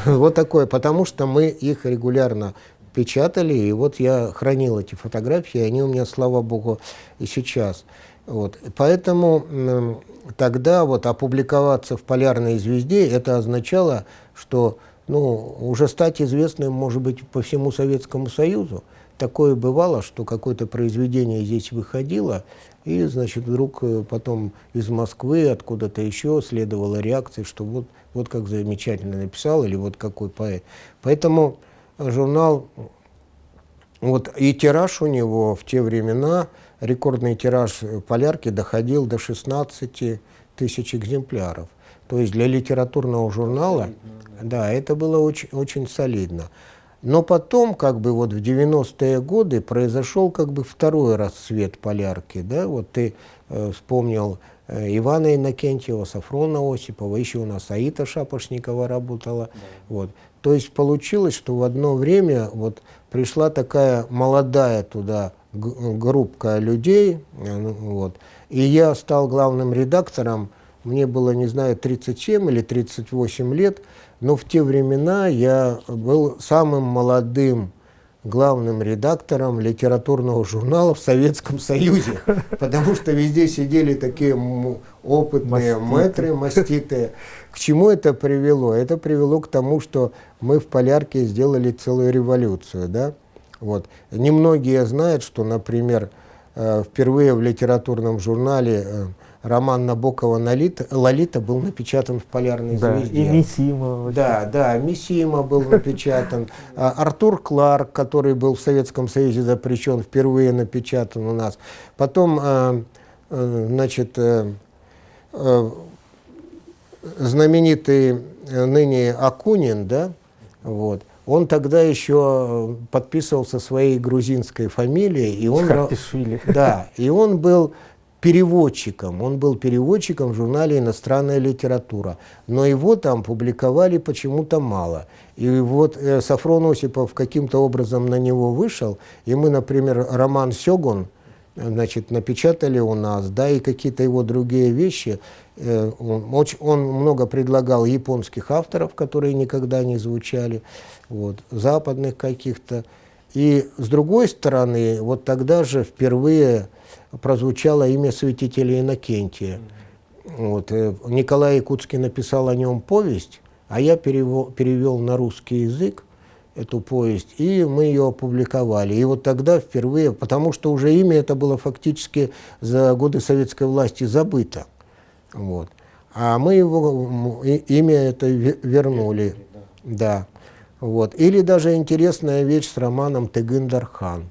Вот такое, потому что мы их регулярно печатали, и вот я хранил эти фотографии, они у меня, слава богу, и сейчас. Вот. Поэтому тогда вот опубликоваться в «Полярной звезде» это означало, что уже стать известным, может быть, по всему Советскому Союзу. Такое бывало, что какое-то произведение здесь выходило, и, значит, вдруг потом из Москвы, откуда-то еще следовала реакция, что вот как замечательно написал, или вот какой поэт. Поэтому журнал, вот и тираж у него в те времена, рекордный тираж «Полярки» доходил до 16 тысяч экземпляров. То есть для литературного журнала, да, это было очень, очень солидно. Но потом, как бы вот в 90-е годы произошел как бы второй расцвет «Полярки». Да? Вот ты вспомнил Ивана Иннокентьева, Сафрона Осипова, еще у нас Аита Шапошникова работала. Да. Вот. То есть получилось, что в одно время вот пришла такая молодая туда группа людей, вот, и я стал главным редактором, мне было, не знаю, 37 или 38 лет, но в те времена я был самым молодым главным редактором литературного журнала в Советском Союзе, потому что везде сидели такие опытные мэтры, маститые. К чему это привело? Это привело к тому, что мы в «Полярке» сделали целую революцию. Да? Вот. Немногие знают, что, например, впервые в литературном журнале роман Набокова «Лолита» был напечатан в «Полярной Да, звезде». и Мисима. Да, да, Мисима был напечатан. Артур Кларк, который был в Советском Союзе запрещен, впервые напечатан у нас. Потом, значит, знаменитый ныне Акунин, да, вот, он тогда еще подписывался своей грузинской фамилией, и он, Хартишвили. да, и он был переводчиком в журнале «Иностранная литература», но его там публиковали почему-то мало. И вот Сафрон Осипов каким-то образом на него вышел, и мы, например, роман «Сёгун», значит, напечатали у нас, да, и какие-то его другие вещи. Он много предлагал японских авторов, которые никогда не звучали, вот, западных каких-то. И с другой стороны, вот тогда же впервые прозвучало имя святителя Иннокентия. Вот, Николай Якутский написал о нем повесть, а я перевел на русский язык эту повесть, и мы ее опубликовали. И вот тогда впервые, потому что уже имя это было фактически за годы советской власти забыто. Вот. А мы его имя это вернули. Да. Вот. Или даже интересная вещь с романом Тыгын-Дархан.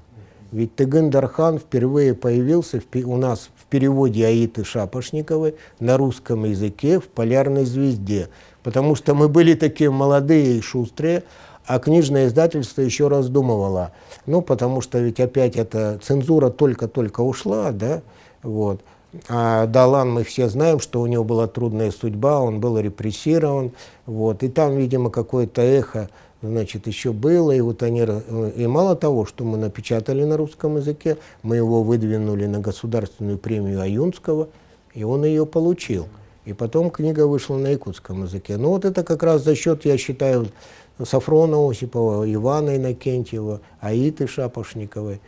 Ведь Тыгын-Дархан впервые появился у нас в переводе Аиты Шапошниковой на русском языке в «Полярной звезде», потому что мы были такие молодые и шустрые, а книжное издательство еще раздумывало. Ну, потому что ведь опять эта цензура только-только ушла, да, вот. А Далан, мы все знаем, что у него была трудная судьба, он был репрессирован, вот. И там, видимо, какое-то эхо, значит, еще было, и вот они, и мало того, что мы напечатали на русском языке, мы его выдвинули на государственную премию Аюнского, и он ее получил. И потом книга вышла на якутском языке. Ну вот это как раз за счет, я считаю, Сафрона Осипова, Ивана Иннокентьева, Аиты Шапошниковой.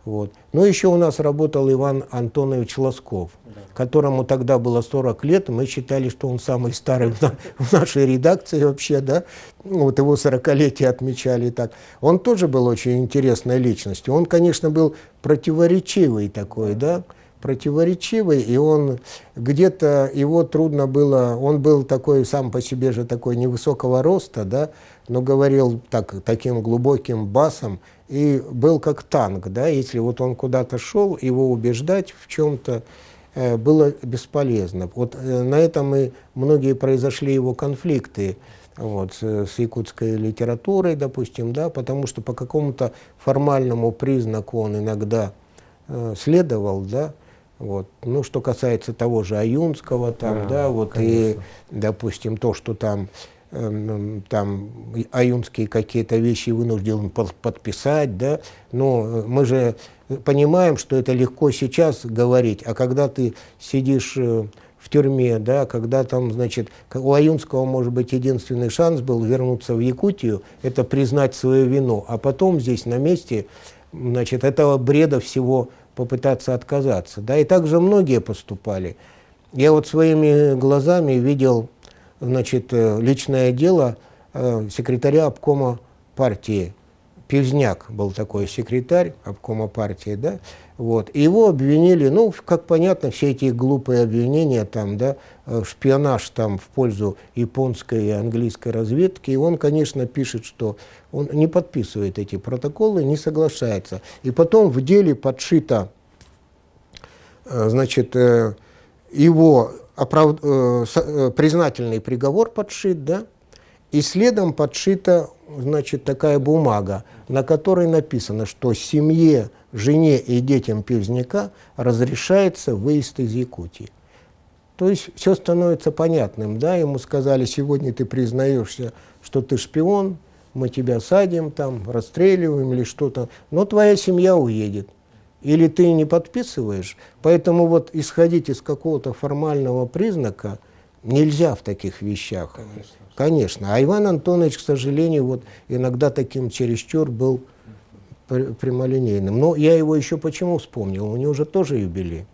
Вот. Но еще у нас работал Иван Антонович Лосков, которому тогда было 40 лет, мы считали, что он самый старый в нашей редакции вообще, да, вот его 40-летие отмечали так. Он тоже был очень интересной личностью, он, конечно, был противоречивый такой, да, противоречивый, и он где-то, его трудно было, он был такой сам по себе же такой невысокого роста, да, но говорил таким глубоким басом, и был как танк, да, если вот он куда-то шел, его убеждать в чем-то было бесполезно. Вот на этом и многие произошли его конфликты вот, с якутской литературой, допустим, да, потому что по какому-то формальному признаку он иногда следовал, да, вот. Ну, что касается того же Аюнского, там, да, вот, конечно. И, допустим, то, что там Аюнские какие-то вещи вынужден подписать, да, но мы же понимаем, что это легко сейчас говорить, а когда ты сидишь в тюрьме, да, когда там, значит, у Аюнского, может быть, единственный шанс был вернуться в Якутию, это признать свою вину, а потом здесь на месте, значит, этого бреда всего попытаться отказаться, да, и также многие поступали. Я вот своими глазами видел, значит, личное дело секретаря обкома партии. Пивзняк был такой секретарь обкома партии, да, вот, и его обвинили, ну, как понятно, все эти глупые обвинения, там, да, шпионаж там в пользу японской и английской разведки, и он, конечно, пишет, что он не подписывает эти протоколы, не соглашается. И потом в деле подшито, значит, его признательный приговор подшит, да, и следом подшита, значит, такая бумага, на которой написано, что семье, жене и детям Пивзняка разрешается выезд из Якутии. То есть все становится понятным, да, ему сказали, сегодня ты признаешься, что ты шпион, мы тебя садим, там, расстреливаем или что-то, но твоя семья уедет. Или ты не подписываешь, поэтому вот исходить из какого-то формального признака нельзя в таких вещах. Конечно. Конечно. А Иван Антонович, к сожалению, вот иногда таким чересчур был прямолинейным. Но я его еще почему вспомнил? У него же тоже юбилей.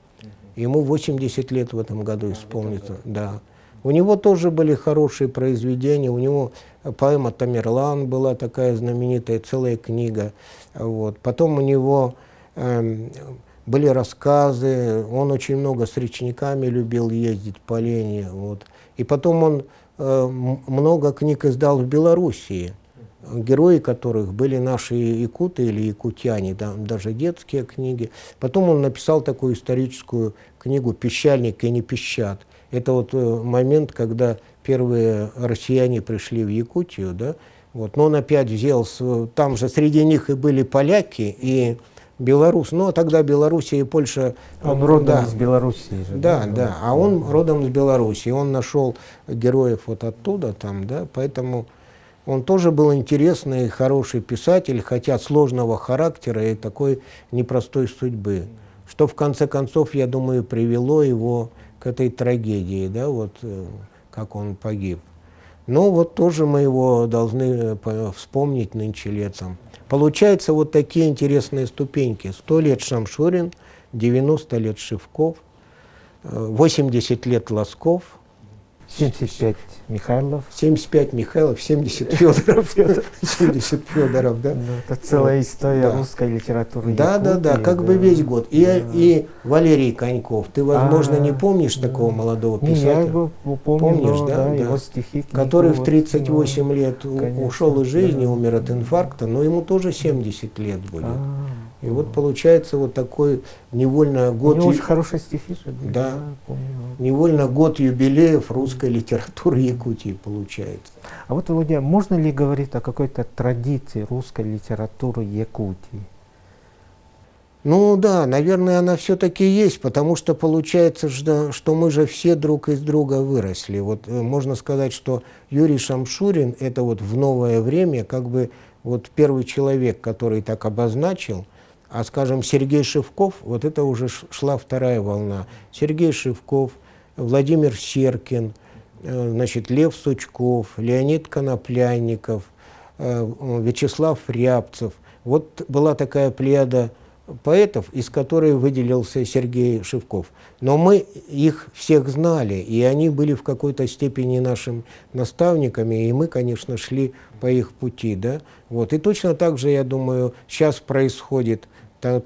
Ему 80 лет в этом году исполнится. Да. У него тоже были хорошие произведения. У него поэма «Тамерлан» была такая знаменитая, целая книга. Вот. Потом у него были рассказы, он очень много с речниками любил ездить по Лени. Вот. И потом он много книг издал в Белоруссии, герои которых были наши якуты или якутяне, даже детские книги. Потом он написал такую историческую книгу «Песчаник и не песчат». Это вот момент, когда первые россияне пришли в Якутию, да? Вот. Но он опять взял, там же среди них и были поляки, и белорус, но тогда Белоруссия и Польша... Он родом да, из Белоруссии же. да, да, а он родом из Белоруссии, он нашел героев вот оттуда, там, да, поэтому он тоже был интересный, хороший писатель, хотя сложного характера и такой непростой судьбы, что в конце концов, я думаю, привело его к этой трагедии, да, вот как он погиб. Но вот тоже мы его должны вспомнить нынче летом. Получается вот такие интересные ступеньки. 100 лет Шамшурин, 90 лет Шевков, 80 лет Лосков, 75 Михайлов. 75 Михайлов, 70 Федоров. 70 Федоров, да? Это целая история Да. русской литературы. Да, да, да, Якутии, как бы весь год. И Валерий Коньков. Ты, возможно, не помнишь такого молодого Не, я писателя? его помню, Помнишь, но, да, да. его стихи, книги, Который в вот, 38 лет конечно, ушел из жизни, да. умер от инфаркта, но ему тоже 70 лет будет. А, И вот получается вот такой невольно у год, него очень хорошие стихи же были, Да. помню. невольно год юбилеев русской литературы Якутии получается. А вот, Володя, можно ли говорить о какой-то традиции русской литературы Якутии? Ну да, наверное, она все-таки есть, потому что получается, что мы же все друг из друга выросли. Вот можно сказать, что Юрий Шамшурин — это вот в новое время как бы вот первый человек, который так обозначил, а, скажем, Сергей Шевков, вот это уже шла вторая волна. Сергей Шевков, Владимир Серкин, значит, Лев Сучков, Леонид Коноплянников, Вячеслав Рябцев. Вот была такая плеяда поэтов, из которой выделился Сергей Шевков. Но мы их всех знали, и они были в какой-то степени нашими наставниками, и мы, конечно, шли по их пути. Да? Вот. И точно так же, я думаю, сейчас происходит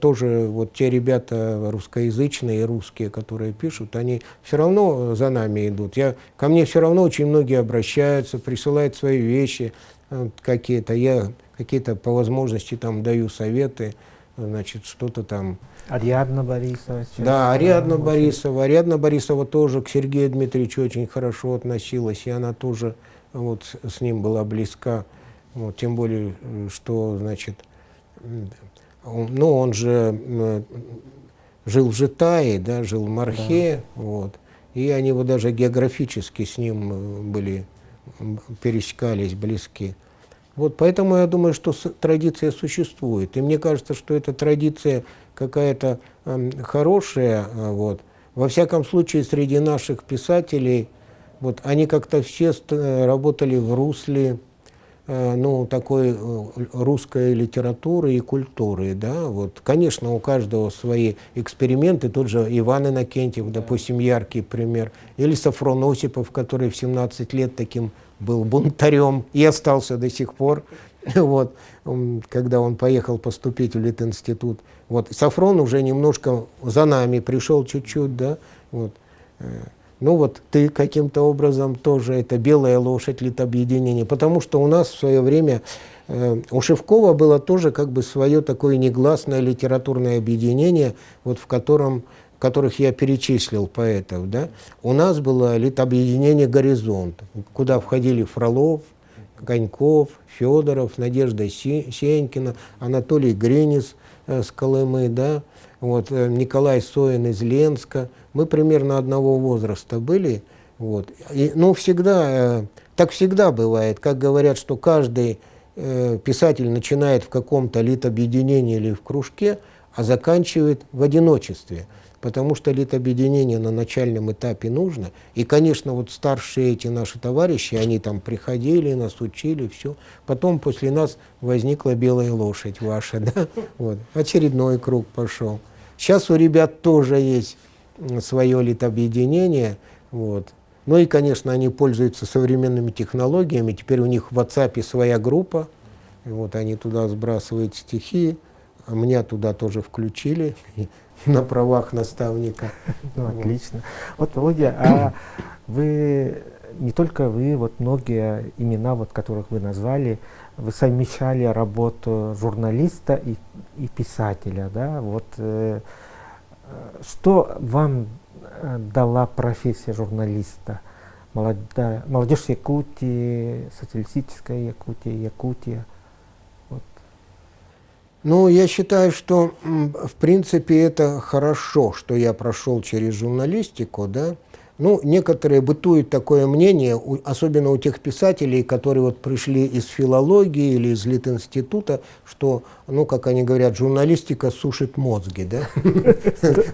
тоже вот те ребята русскоязычные, русские, которые пишут, они все равно за нами идут. Ко мне все равно очень многие обращаются, присылают свои вещи какие-то. Я какие-то по возможности там даю советы, значит, что-то там. Ариадна Борисова. Да, Ариадна Борисова. Ариадна Борисова тоже к Сергею Дмитриевичу очень хорошо относилась, и она тоже вот с ним была близка. Вот, тем более, что, значит, ну, он же жил в Житае, да, жил в Мархе, да. Вот, и они вот даже географически с ним пересекались, близки. Вот, поэтому я думаю, что традиция существует. И мне кажется, что эта традиция какая-то хорошая. Вот. Во всяком случае, среди наших писателей, вот, они как-то все работали в русле ну, такой русской литературы и культуры. Да? Вот. Конечно, у каждого свои эксперименты. Тот же Иван Иннокентьев, допустим, яркий пример. Или Сафрон Осипов, который в 17 лет таким был бунтарем и остался до сих пор, вот, когда он поехал поступить в Литинститут. Вот. Сафрон уже немножко за нами пришел чуть-чуть, да, вот. Ну вот ты каким-то образом тоже, это «Белая лошадь», Литобъединение, потому что у нас в свое время, у Шевкова было тоже как бы свое такое негласное литературное объединение, вот в которых я перечислил поэтов, да. У нас было Литобъединение «Горизонт», куда входили Фролов, Коньков, Федоров, Надежда Сенькина, Анатолий Гринис с Колымы, да, вот, Николай Соин из Ленска. Мы примерно одного возраста были. Вот. И, ну, всегда, так всегда бывает, как говорят, что каждый писатель начинает в каком-то литобъединении или в кружке, а заканчивает в одиночестве. Потому что литобъединение на начальном этапе нужно. И, конечно, вот старшие эти наши товарищи, они там приходили, нас учили, все. Потом после нас возникла «Белая лошадь» ваша, да? Вот. Очередной круг пошел. Сейчас у ребят тоже есть свое литобъединение. Вот. Ну и, конечно, они пользуются современными технологиями. Теперь у них в WhatsApp своя группа. Вот они туда сбрасывают стихи. Меня туда тоже включили. на правах наставника. Ну, отлично. Вот, Володя, а вы, не только вы, вот многие имена, вот, которых вы назвали, вы совмещали работу журналиста и писателя, да? Вот, что вам дала профессия журналиста? Молодежь Якутии, социалистическая Якутия, Якутия. Вот. Ну, я считаю, что в принципе это хорошо, что я прошел через журналистику, да. Ну, некоторые бытует такое мнение, особенно у тех писателей, которые вот пришли из филологии или из Литинститута, что, ну, как они говорят, журналистика сушит мозги, да,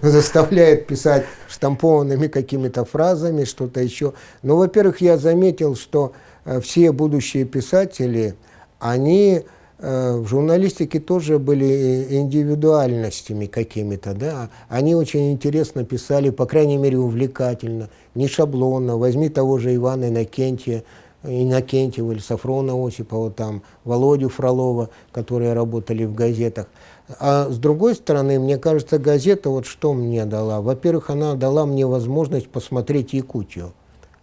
заставляет писать штампованными какими-то фразами, что-то еще. Но, во-первых, я заметил, что все будущие писатели, они в журналистике тоже были индивидуальностями какими-то, да. Они очень интересно писали, по крайней мере, увлекательно, не шаблонно. Возьми того же Ивана Иннокентьева или Сафрона Осипова, там, Володю Фролова, которые работали в газетах. А с другой стороны, мне кажется, газета вот что мне дала. Во-первых, она дала мне возможность посмотреть Якутию,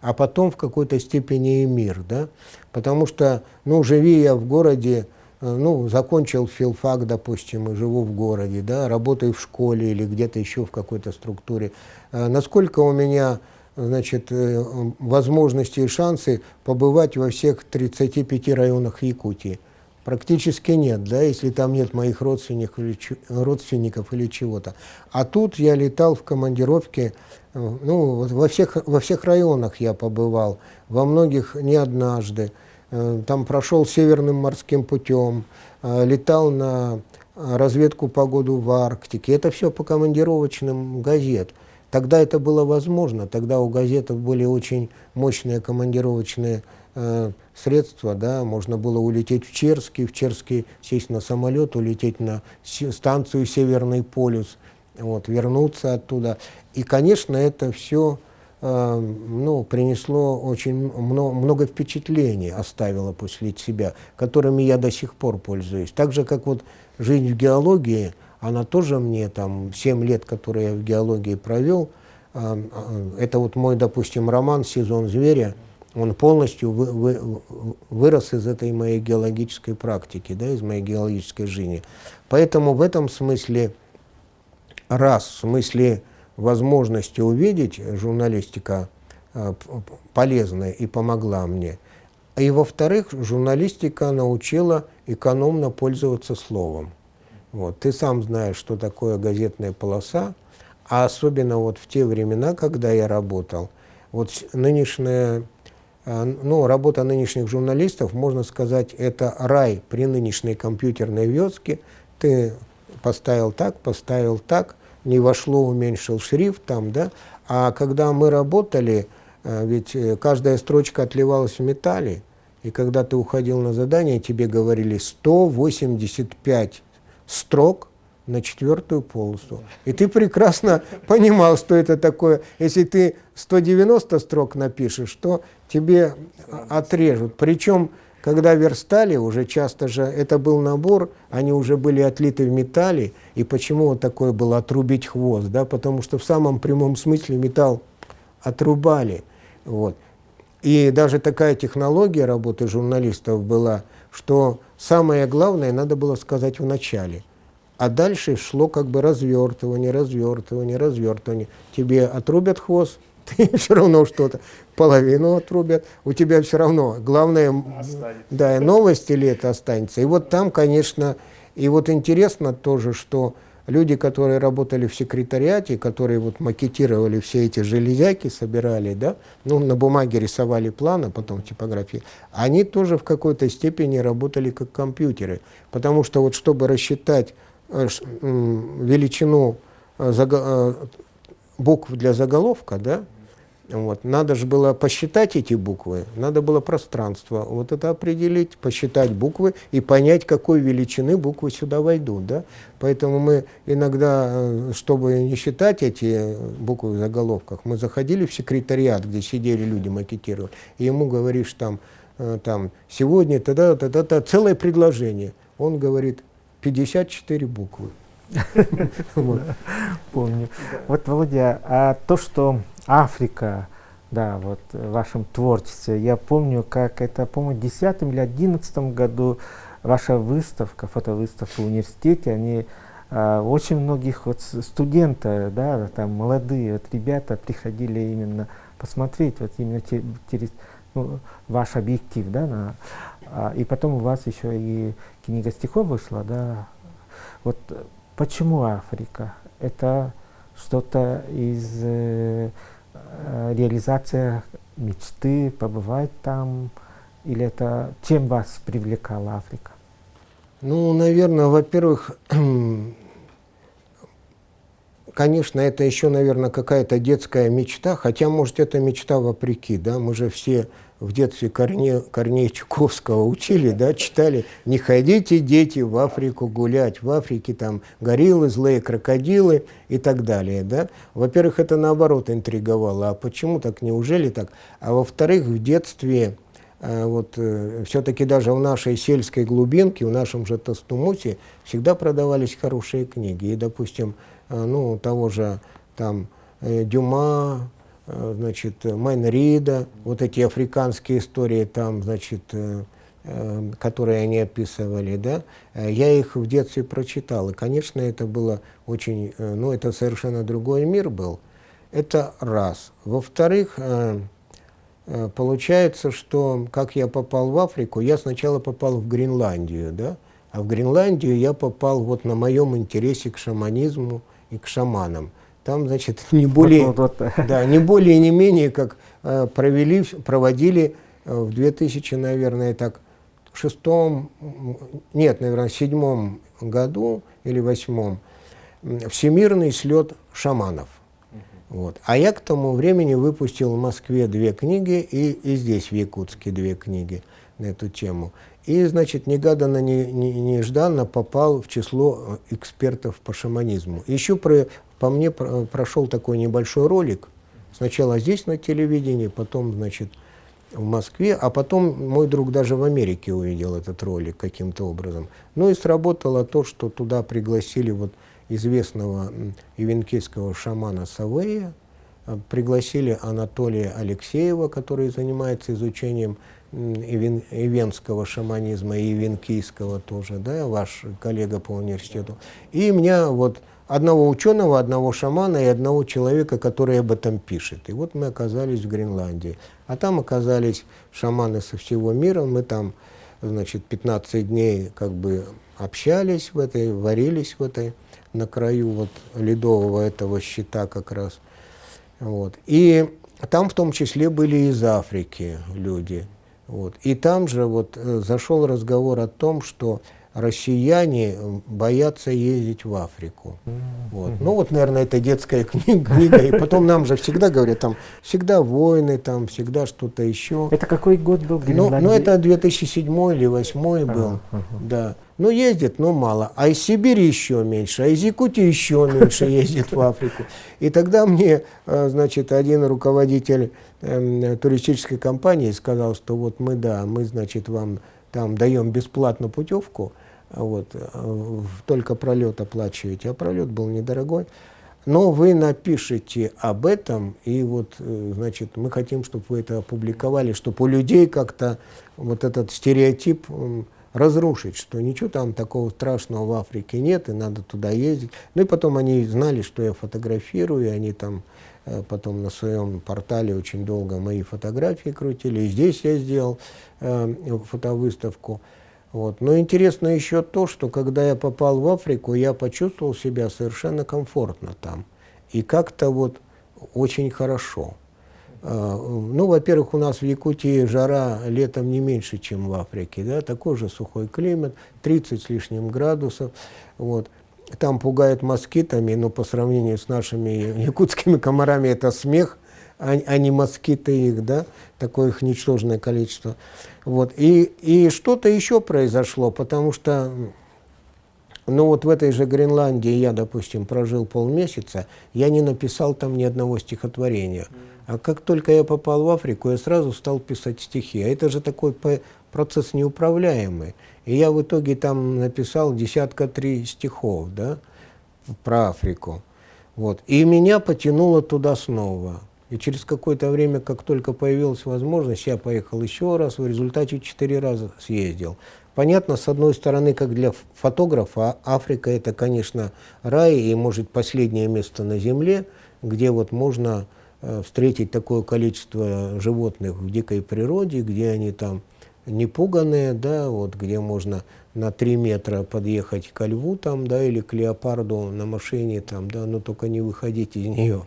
а потом в какой-то степени и мир, да. Потому что, ну, живи я в городе, ну, закончил филфак, допустим, и живу в городе, да, работаю в школе или где-то еще в какой-то структуре. Насколько у меня, значит, возможности и шансы побывать во всех 35 районах Якутии? Практически нет, да, если там нет моих родственников или чего-то. А тут я летал в командировке, ну, вот во всех районах я побывал, во многих не однажды. Там прошел Северным морским путем, летал на разведку погоды в Арктике. Это все по командировочным газет. Тогда это было возможно, тогда у газетов были очень мощные командировочные средства, да, можно было улететь в Черске сесть на самолет, улететь на станцию Северный полюс, вот, вернуться оттуда. И, конечно, это все ну, принесло очень много впечатлений, оставило после себя, которыми я до сих пор пользуюсь. Так же, как вот жизнь в геологии, она тоже мне, там, 7 лет, которые я в геологии провел, это вот мой, допустим, роман «Сезон зверя», он полностью вырос из этой моей геологической практики, да, из моей геологической жизни. Поэтому в этом смысле, в смысле возможности увидеть, журналистика полезная и помогла мне. И во-вторых, журналистика научила экономно пользоваться словом. Вот. Ты сам знаешь, что такое газетная полоса, а особенно вот в те времена, когда я работал, вот нынешняя, ну, работа нынешних журналистов, можно сказать, это рай при нынешней компьютерной верстке. Ты поставил так, не вошло, уменьшил шрифт там, да. А когда мы работали, ведь каждая строчка отливалась в металле, и когда ты уходил на задание, тебе говорили 185 строк на 4-ю полосу. И ты прекрасно понимал, что это такое. Если ты 190 строк напишешь, то тебе отрежут. Причем, когда верстали, уже часто же это был набор, они уже были отлиты в металле. И почему вот такое было отрубить хвост? Да? Потому что в самом прямом смысле металл отрубали. Вот. И даже такая технология работы журналистов была, что самое главное надо было сказать в начале. А дальше шло как бы развертывание. Тебе отрубят хвост, ты все равно что-то, половину отрубят, у тебя все равно. Главное, да, новость или это останется. И вот там, конечно, и вот интересно тоже, что люди, которые работали в секретариате, которые вот макетировали все эти железяки, собирали, да, ну, на бумаге рисовали планы, потом в типографии, они тоже в какой-то степени работали как компьютеры. Потому что вот чтобы рассчитать величину букв для заголовка, да, вот, надо же было посчитать эти буквы, надо было пространство, вот это определить, посчитать буквы и понять, какой величины буквы сюда войдут, да. Поэтому мы иногда, чтобы не считать эти буквы в заголовках, мы заходили в секретариат, где сидели люди, макетировали, и ему говоришь там сегодня, целое предложение. Он говорит, 54 буквы. Вот. Помню. Вот, Володя, а то, что Африка, да, вот в вашем творчестве, я помню, как это, по-моему, в 2010 или 2011 году ваша выставка, фотовыставка в университете, они очень многих вот студентов, да, там молодые вот ребята приходили именно посмотреть вот именно через ваш объектив, да, и потом у вас еще и книга стихов вышла, да. Вот почему Африка? Это что-то из реализации мечты, побывать там, или это чем вас привлекала Африка? Ну, наверное, во-первых, конечно, это еще, наверное, какая-то детская мечта, хотя, может, это мечта вопреки, да, мы же все в детстве Корнея Чуковского учили, да, читали: «Не ходите, дети, в Африку гулять, в Африке там гориллы, злые крокодилы» и так далее, да. Во-первых, это наоборот интриговало, а почему так, неужели так? А во-вторых, в детстве вот все-таки даже в нашей сельской глубинке, в нашем же Тостумусе всегда продавались хорошие книги. И, допустим, ну, того же там Дюма, значит, Майн Рида, вот эти африканские истории там, значит, которые они описывали, да, я их в детстве прочитал. И, конечно, это было очень, ну, это совершенно другой мир был. Это раз. Во-вторых, получается, что как я попал в Африку, я сначала попал в Гренландию, да, а в Гренландию я попал вот на моем интересе к шаманизму и к шаманам. Там, значит, не более, да, не более, не менее, как проводили в 2000, наверное, так, нет, наверное, 2007 году или 2008 всемирный слет шаманов. Вот. А я к тому времени выпустил в Москве 2 книги и здесь, в Якутске, 2 книги на эту тему. И, значит, негаданно, нежданно попал в число экспертов по шаманизму. Еще по мне прошел такой небольшой ролик. Сначала здесь на телевидении, потом, значит, в Москве, а потом мой друг даже в Америке увидел этот ролик каким-то образом. Ну и сработало то, что туда пригласили вот известного ивенкийского шамана Савея, пригласили Анатолия Алексеева, который занимается изучением ивенского шаманизма и ивенкийского тоже, да, ваш коллега по университету. И меня вот одного ученого, одного шамана и одного человека, который об этом пишет. И вот мы оказались в Гренландии. А там оказались шаманы со всего мира. Мы там, значит, 15 дней как бы общались в этой, варились в этой, на краю вот ледового этого щита как раз. Вот. И там в том числе были из Африки люди. Вот. И там же вот зашел разговор о том, что россияне боятся ездить в Африку. Вот. Ну вот, наверное, это детская книга. И потом нам же всегда говорят, там всегда войны, там всегда что-то еще. Это какой год был? Ну, это 2007 или 2008 был. Да. Ну, ездит, но мало. А из Сибири еще меньше, а из Якутии еще меньше ездит в Африку. И тогда мне, значит, один руководитель туристической компании сказал, что вот мы, значит, вам там даем бесплатно путевку, вот, только пролет оплачиваете, а пролет был недорогой. Но вы напишите об этом, и вот, значит, мы хотим, чтобы вы это опубликовали, чтобы у людей как-то вот этот стереотип разрушить, что ничего там такого страшного в Африке нет, и надо туда ездить. Ну и потом они знали, что я фотографирую, и они там потом на своем портале очень долго мои фотографии крутили. И здесь я сделал фотовыставку. Вот. Но интересно еще то, что когда я попал в Африку, я почувствовал себя совершенно комфортно там. И как-то вот очень хорошо. Ну, во-первых, у нас в Якутии жара летом не меньше, чем в Африке, да, такой же сухой климат, 30 с лишним градусов, вот. Там пугают москитами, но по сравнению с нашими якутскими комарами это смех, а не москиты их, да, такое их ничтожное количество. Вот. И что-то еще произошло, потому что, ну вот в этой же Гренландии я, допустим, прожил полмесяца, я не написал там ни одного стихотворения. А как только я попал в Африку, я сразу стал писать стихи. А это же такой процесс неуправляемый. И я в итоге там написал 3 стихов, да. про Африку. Вот. И меня потянуло туда снова. И через какое-то время, как только появилась возможность, я поехал еще раз, в результате 4 раза съездил. Понятно, с одной стороны, как для фотографа, Африка — это, конечно, рай и, может, последнее место на Земле, где вот можно встретить такое количество животных в дикой природе, где они там не пуганые, да, вот, где можно на 3 метра подъехать ко льву там, да, или к леопарду на машине там, да, но только не выходить из нее.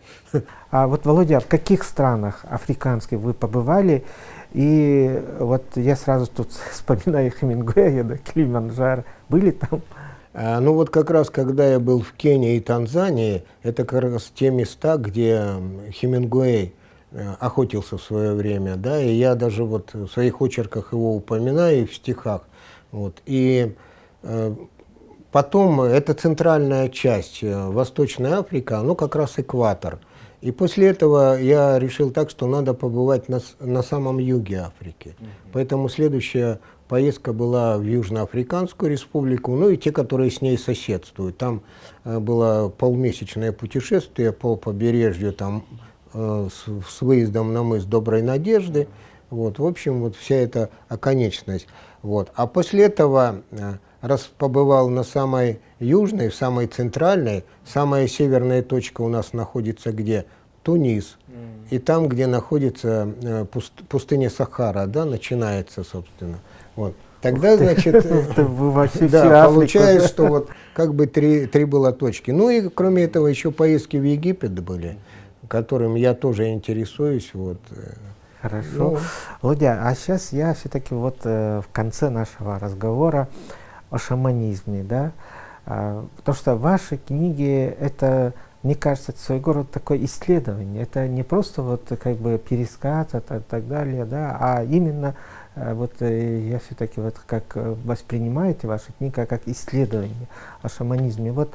А вот, Володя, в каких странах африканских вы побывали? И вот я сразу тут вспоминаю Хемингуэя, да, Килиманджаро. Были там? Ну вот как раз, когда я был в Кении и Танзании, это как раз те места, где Хемингуэй охотился в свое время, да, и я даже вот в своих очерках его упоминаю и в стихах. Вот. И потом это центральная часть, Восточная Африка, ну как раз экватор. И после этого я решил так, что надо побывать на самом юге Африки. Поэтому следующая поездка была в Южноафриканскую республику, ну и те, которые с ней соседствуют. Там было полумесячное путешествие по побережью, там с выездом на мыс Доброй Надежды. Вот, в общем, вот вся эта оконечность. Вот. А после этого, раз побывал на самой южной, самой центральной, самая северная точка у нас находится где? Тунис. И там, где находится пустыня Сахара, да, начинается, собственно. Вот. Тогда, значит, да, получается, что вот как бы три было точки. Ну и кроме этого еще поездки в Египет были, которым я тоже интересуюсь. Вот. Хорошо. Ну, Володя, а сейчас я все-таки вот в конце нашего разговора о шаманизме, да, потому что ваши книги — это, мне кажется, своего рода такое исследование. Это не просто вот как бы пересказ и так далее, да, а именно вот я все-таки вот как воспринимаете ваши книги как исследование о шаманизме. Вот,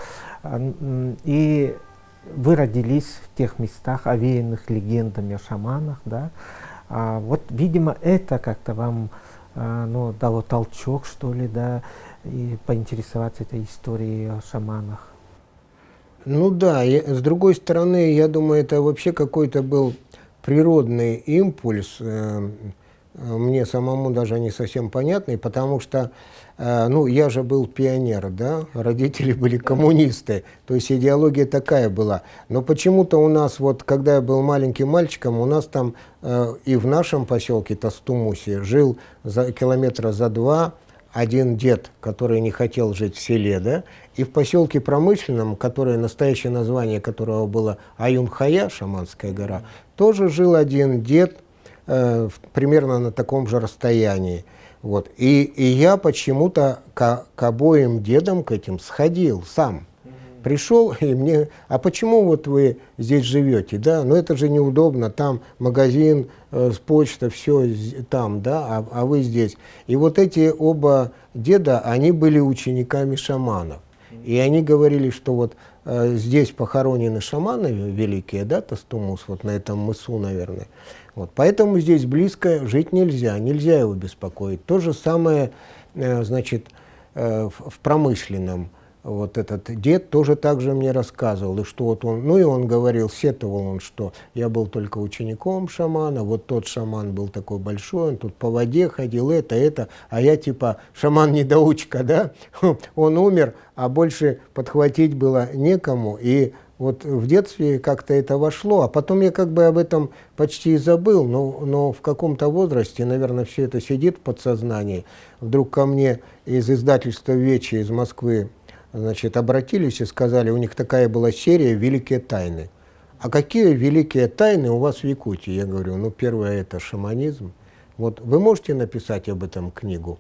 и вы родились в тех местах, овеянных легендами о шаманах, да. Вот, видимо, это как-то вам ну, дало толчок, что ли, да, и поинтересоваться этой историей о шаманах. ну да, с другой стороны, я думаю, это вообще какой-то был природный импульс, мне самому даже не совсем понятный, потому что ну, я же был пионер, да, родители были коммунисты, то есть идеология такая была. Но почему-то у нас, вот, когда я был маленьким мальчиком, у нас там и в нашем поселке Тастумусе жил километра за 2 один дед, который не хотел жить в селе, да, и в поселке Промышленном, которое, настоящее название которого было Аюн-Хая, Шаманская гора, тоже жил один дед, примерно на таком же расстоянии. Вот. И я почему-то к обоим дедам к этим сходил сам. Пришел и мне, а почему вот вы здесь живете, да, ну это же неудобно, там магазин, почта, все там, да, а вы здесь. И вот эти оба деда, они были учениками шаманов. И они говорили, что вот здесь похоронены шаманы великие, да, Тастумус, вот на этом мысу, наверное. Вот, поэтому здесь близко жить нельзя, нельзя его беспокоить. То же самое, значит, в Промышленном. Вот этот дед тоже так же мне рассказывал, и что вот он, ну и он говорил, сетовал он, что я был только учеником шамана, вот тот шаман был такой большой, он тут по воде ходил, это, а я типа шаман-недоучка, да, он умер, а больше подхватить было некому, и вот в детстве как-то это вошло, а потом я как бы об этом почти и забыл, но в каком-то возрасте, наверное, все это сидит в подсознании. Вдруг ко мне из издательства «Вечи» из Москвы, значит, обратились и сказали, у них такая была серия «Великие тайны». А какие великие тайны у вас в Якутии? Я говорю, ну, первое – это шаманизм. Вот вы можете написать об этом книгу?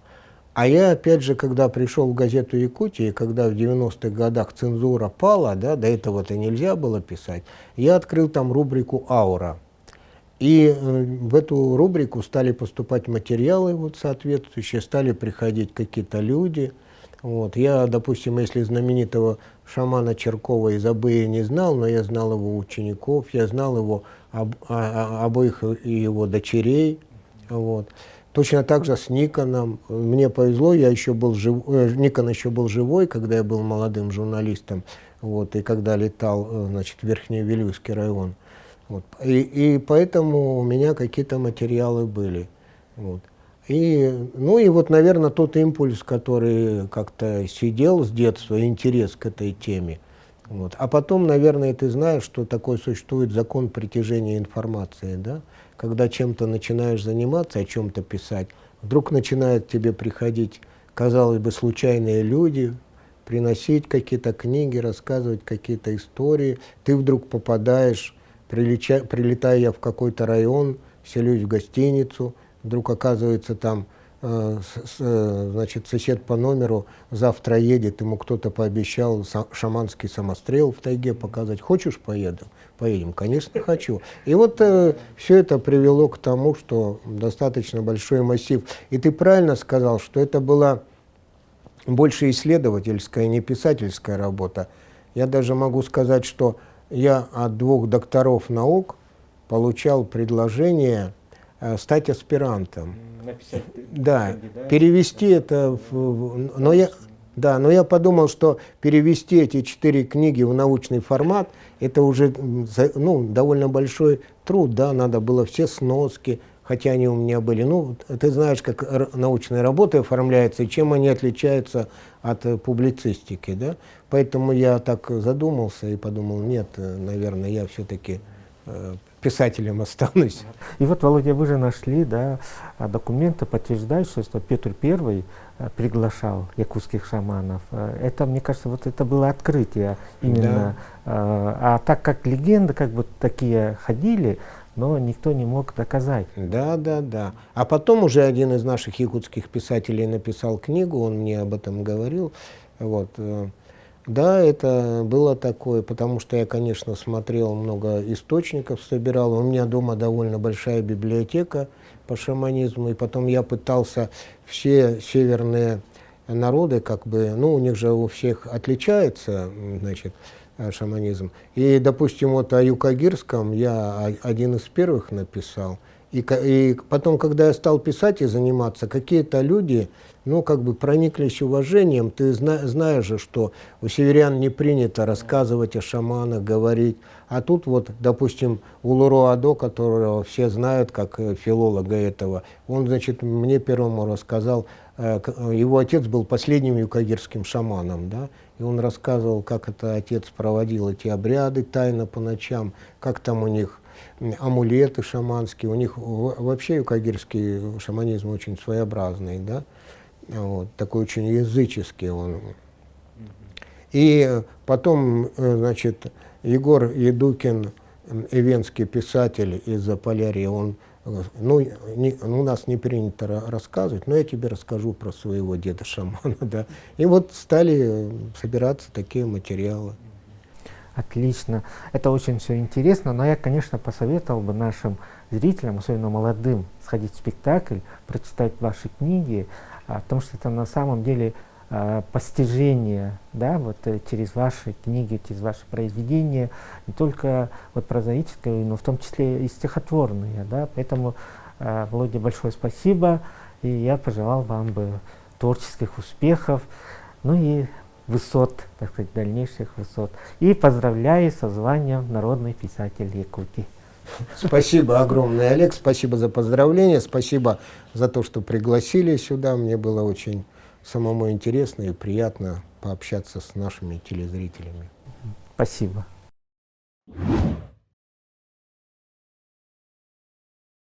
А я, опять же, когда пришел в газету «Якутия», когда в 90-х годах цензура пала, да, до этого-то нельзя было писать, я открыл там рубрику «Аура». И в эту рубрику стали поступать материалы вот, соответствующие, стали приходить какие-то люди. Вот. Я, допустим, если знаменитого шамана Черкова из Абыи не знал, но я знал его учеников, я знал его обоих и его дочерей. Вот. Точно так же с Никоном. Мне повезло, я еще был Никон еще был живой, когда я был молодым журналистом. вот, и когда летал, значит, в Верхневилюйский район. Вот. И поэтому у меня какие-то материалы были. Вот. Ну и вот, наверное, тот импульс, который как-то сидел с детства, интерес к этой теме. Вот. А потом, наверное, ты знаешь, что такой существует закон притяжения информации, да? Когда чем-то начинаешь заниматься, о чем-то писать, вдруг начинают тебе приходить, казалось бы, случайные люди, приносить какие-то книги, рассказывать какие-то истории. Ты вдруг попадаешь, прилетая в какой-то район, селюсь в гостиницу, вдруг оказывается там, значит, сосед по номеру завтра едет, ему кто-то пообещал шаманский самострел в тайге показать. Хочешь, поеду? Поедем. Конечно, хочу. И вот все это привело к тому, что достаточно большой массив. И ты правильно сказал, что это была больше исследовательская, не писательская работа. Я даже могу сказать, что я от 2 докторов наук получал предложение стать аспирантом. Написать Да, книги, да? перевести это но я подумал, что перевести эти 4 книги в научный формат, это уже, ну, довольно большой труд, да, надо было все сноски, хотя они у меня были. Ну, ты знаешь, как научные работы оформляются, и чем они отличаются от публицистики, да? Поэтому я так задумался и подумал, нет, наверное, я все-таки писателем останусь. И вот, Володя, вы же нашли, да, документы, подтверждающие, что Петр I приглашал якутских шаманов. Это, мне кажется, вот это было открытие именно. Да. А так как легенды как бы такие ходили, но никто не мог доказать. Да. А потом уже один из наших якутских писателей написал книгу, он мне об этом говорил. Вот. Да, это было такое, потому что я, конечно, смотрел много источников, собирал. У меня дома довольно большая библиотека по шаманизму, и потом я пытался все северные народы, как бы, ну, у них же у всех отличается, значит, шаманизм. И, допустим, вот о Юкагирском я один из первых написал. И потом, когда я стал писать и заниматься, какие-то люди, ну, как бы прониклись уважением. Ты знаешь же, что у северян не принято рассказывать о шаманах, говорить. А тут вот, допустим, Улуру Адо, которого все знают как филолога этого, он, значит, мне первому рассказал, его отец был последним юкагирским шаманом, да, и он рассказывал, как это отец проводил эти обряды тайно по ночам, как там у них амулеты шаманские, у них вообще юкагирский шаманизм очень своеобразный, да, вот, такой очень языческий он. И потом, значит, Егор Едукин, эвенский писатель из Заполярья, он, ну, у нас не принято рассказывать, но я тебе расскажу про своего деда-шамана, да. И вот стали собираться такие материалы. Отлично. Это очень все интересно, но я, конечно, посоветовал бы нашим зрителям, особенно молодым, сходить в спектакль, прочитать ваши книги, потому что это на самом деле постижение, да, вот через ваши книги, через ваши произведения, не только вот прозаическое, но в том числе и стихотворные, да. Поэтому, Володя, большое спасибо, и я пожелал вам бы творческих успехов, ну и высот, так сказать, дальнейших высот. И поздравляю со званием народный писатель Якутии. Спасибо огромное, Олег, спасибо за поздравления, спасибо за то, что пригласили сюда. Мне было очень самому интересно и приятно пообщаться с нашими телезрителями. Спасибо.